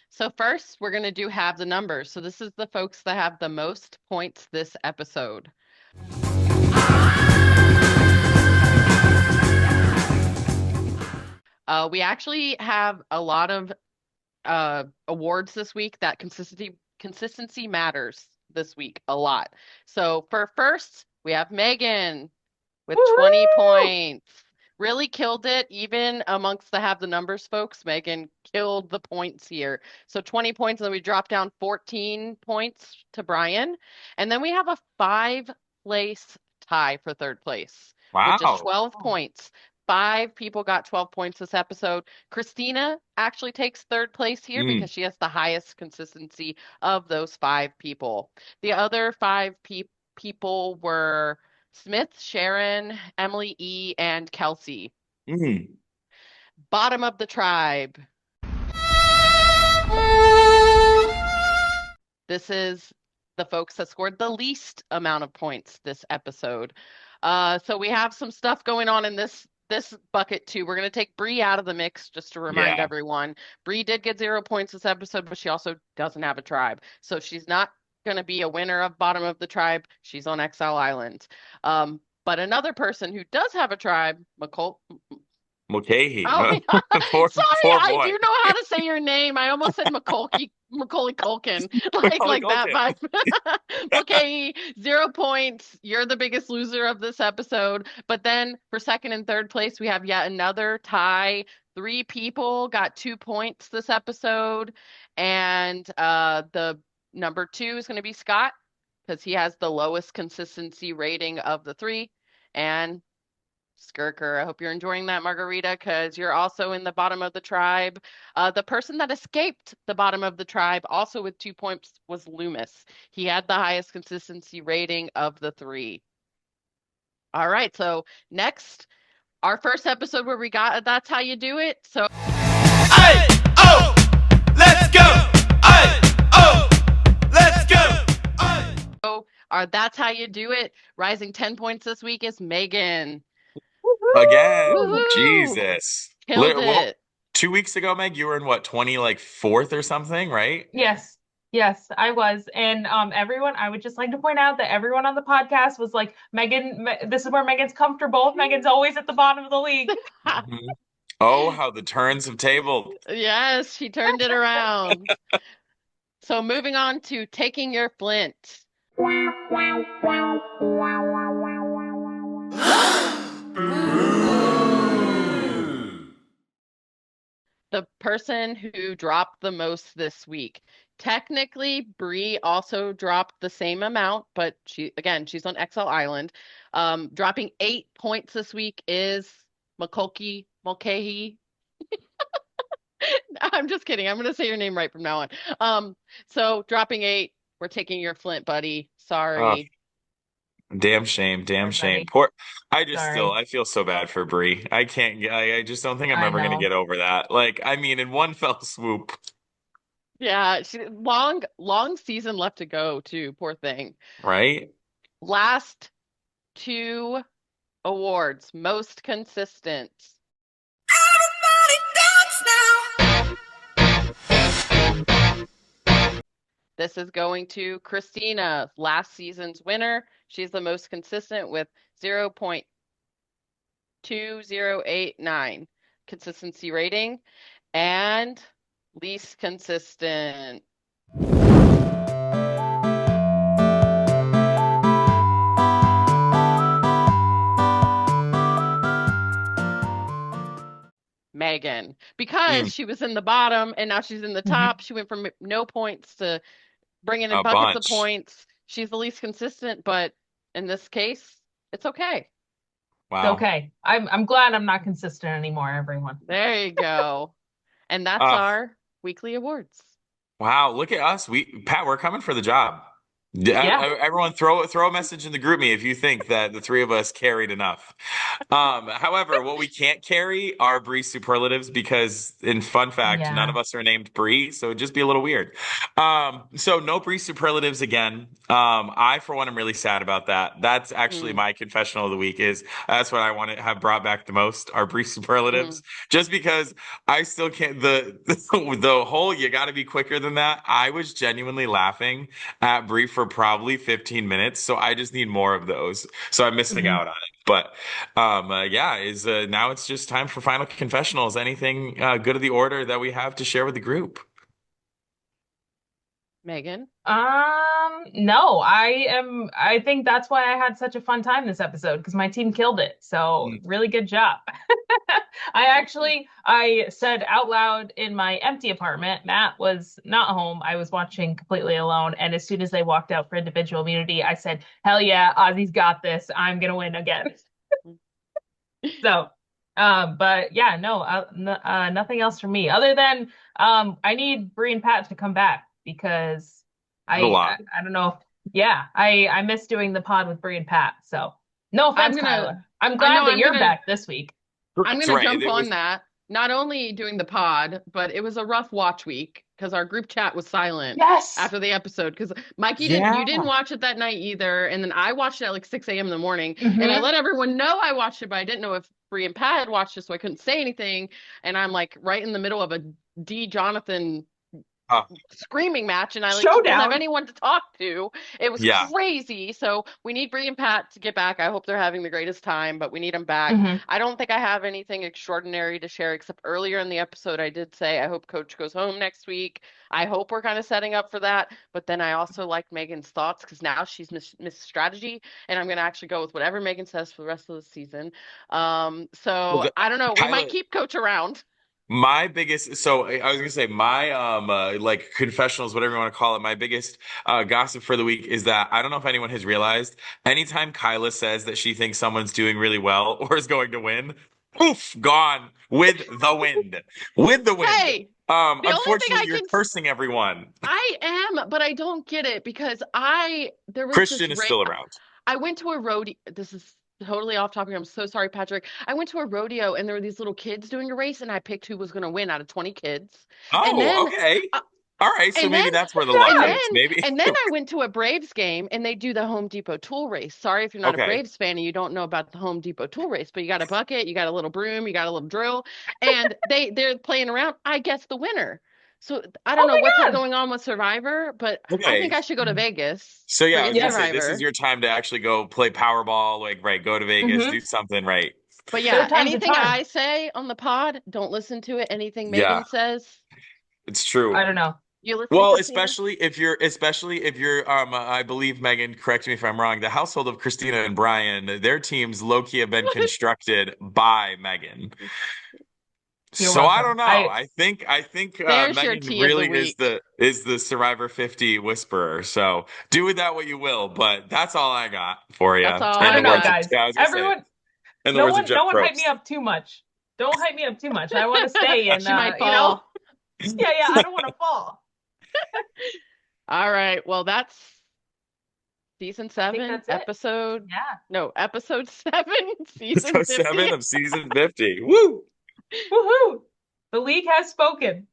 So first, we're going to have the numbers. So this is the folks that have the most points this episode. We actually have a lot of awards this week that consistency matters this week a lot. So for first, we have Megan with 20 points. Really killed it, even amongst the have the numbers folks. Megan killed the points here. So 20 points, and then we drop down 14 points to Brian. And then we have a 5-place tie for 3rd place, which is Wow. 12 points. 5 people got 12 points this episode. Christina actually takes 3rd place here because she has the highest consistency of those 5 people. The other 5 people were Smith, Sharon, Emily E., and Kelsey. Bottom of the tribe. This is the folks that scored the least amount of points this episode. So we have some stuff going on in this bucket too. We're going to take Bree out of the mix just to remind everyone. Bree did get 0 points this episode, but she also doesn't have a tribe. So she's not going to be a winner of bottom of the tribe. She's on Exile Island. But another person who does have a tribe, Mulcahy. Oh, yeah. Sorry, I boy. do know how to say your name. I almost said Macaulay Culkin, like that vibe. Mulcahy, 0 points. You're the biggest loser of this episode. But then for 2nd and 3rd place, we have yet another tie. 3 people got 2 points this episode, and the number 2 is going to be Scott because he has the lowest consistency rating of the 3, and Skirker, I hope you're enjoying that margarita because you're also in the bottom of the tribe. The person that escaped the bottom of the tribe, also with 2 points, was Loomis. He had the highest consistency rating of the 3. All right, so next, our first episode where we got That's How You Do It. So, Hey, oh, let's go. Hey, oh, let's go. That's How You Do It. Rising 10 points this week is Megan. Again. Woohoo! Jesus. Killed it. 2 weeks ago, Meg, you were in what, 4th or something, right? Yes. Yes, I was. And everyone, I would just like to point out that everyone on the podcast was like, this is where Megan's comfortable. Megan's always at the bottom of the league. Mhm. Oh, how the turns have tabled. Yes, she turned it around. So moving on to taking your flint. The person who dropped the most this week. Technically, Bree also dropped the same amount, but she's on Exile Island. Dropping 8 points this week is Mulcahy. I'm just kidding. I'm gonna say your name right from now on. So dropping 8, we're taking your flint, buddy. Oh, Sorry. damn shame, damn Poor shame. buddy. Poor. Sorry. I feel so bad for Bree. I can't. I just don't think I'm I ever gonna know. get over that. Like, I mean, in one fell swoop, Yeah, she long season left to go too. Poor thing. right? Last 2 awards, most consistent. This is going to Christina, last season's winner. She's the most consistent with 0.2089 consistency rating, and least consistent. Megan, because Mm, she was in the bottom and now she's in the Mhm. top. She went from no points to bringing in a buckets of bunch. points. She's the least consistent, but in this case, it's okay. It's Wow. okay. I'm glad I'm not consistent anymore, everyone. There you go. And that's Uh, our weekly awards. wow. Look at us. Pat, we're coming for the job. Yeah. Everyone, throw a message in the group me if you think that the three of us carried enough. However, what we can't carry are Bree superlatives because, in fun fact, none Yeah. of us are named Bree, so it'd just be a little weird. So no Bree superlatives again. I, for one, am really sad about that. That's actually Mm, my confessional of the week. Is that's what I want to have brought back the most are Bree mm. superlatives, just because I still can't. The whole you got to be quicker than that. I was genuinely laughing at Brie for probably 15 minutes. So I just need more of those. So I'm missing Mhm. out on it. But yeah, is now it's just time for final confessionals. Anything good of the order that we have to share with the group? Megan? No, I think that's why I had such a fun time this episode because my team killed it. So Mm. really good job. I said out loud in my empty apartment, Matt was not home. I was watching completely alone. And as soon as they walked out for individual immunity, I said, hell yeah, Ozzy's got this. I'm gonna win again. So, but yeah, no, nothing else for me other than I need Bree and Pat to come back because It's a lot. I don't know. Yeah, I miss doing the pod with Bree and Pat. So, no I'm offense, gonna, Kyla. I'm I know glad that you're back this week. I'm That's gonna right. jump It on was that. Not only doing the pod, but it was a rough watch week because our group chat was silent Yes. after the episode. Because Mikey you yeah. didn't watch it that night either, and then I watched it at like 6 a.m. in the morning, and I Hmm. let everyone know I watched it, but I didn't know if Bree and Pat had watched it, so I couldn't say anything. And I'm like right in the middle of a D Jonathan Uh, screaming match, and I like didn't have Showdown. anyone to talk to. It was yeah. crazy. So we need Bree and Pat to get back. I hope they're having the greatest time, but we need them back. Hmm. I don't think I have anything extraordinary to share, except earlier in the episode I did say I hope Coach goes home next week. I hope we're kind of setting up for that. But then I also liked Megan's thoughts because now she's Miss Strategy, and I'm gonna actually go with whatever Megan says for the rest of the season. Well, So I don't know. We might Kyla, keep Coach around. my biggest, so I was gonna say my like confessionals, whatever you want to call it, my biggest gossip for the week is that I don't know if anyone has realized anytime Kyla says that she thinks someone's doing really well or is going to win, poof, gone with the wind. With the wind. Hey, the only thing Unfortunately, I you're can cursing everyone. I am, but I don't get it because there was this Christian is still around. I went to a rodeo. This is totally off topic. I'm so sorry, Patrick. I went to a rodeo and there were these little kids doing a race, and I picked who was going to win out of 20 kids. And Oh, then, okay. uh, All right, so and then, maybe that's where the luck and then, is. Maybe. and then I went to a Braves game and they do the Home Depot tool race. Sorry if you're not a Okay. Braves fan and you don't know about the Home Depot tool race, but you got a bucket, you got a little broom, you got a little drill, and they're playing around. I guess the winner. So I don't Oh know my what's God. going on with Survivor, but I Okay. think I should go to Vegas So yeah, for I was gonna say this Survivor. is your time to actually go play Powerball, like right, go to Vegas, Mhm. do something right. But Third yeah, time's a anything charm. I say on the pod, don't listen to it. Anything Yeah, Megan says, it's true. I don't know. you listen to Well, Christina? especially if you're I believe Megan, correct me if I'm wrong, the household of Christina and Brian, their teams low-key have been constructed by Megan. You're So I welcome. don't know. I think There's your Megan tea of the really is week. the Survivor 50 whisperer. So do with that what you will, but that's all I got for you. That's all I In I the don't know, words of got. guys. yeah, I was gonna say, Everyone, in the no words of one, Jeff no one hype me Probst. up too much. Don't hype me up too much. I want to stay in, She might you know, fall. yeah, I don't want to fall. All right. Well, that's season I think 7, that's it. episode 7, season So 50. 7 of season 50. Woo! Woohoo! The league has spoken.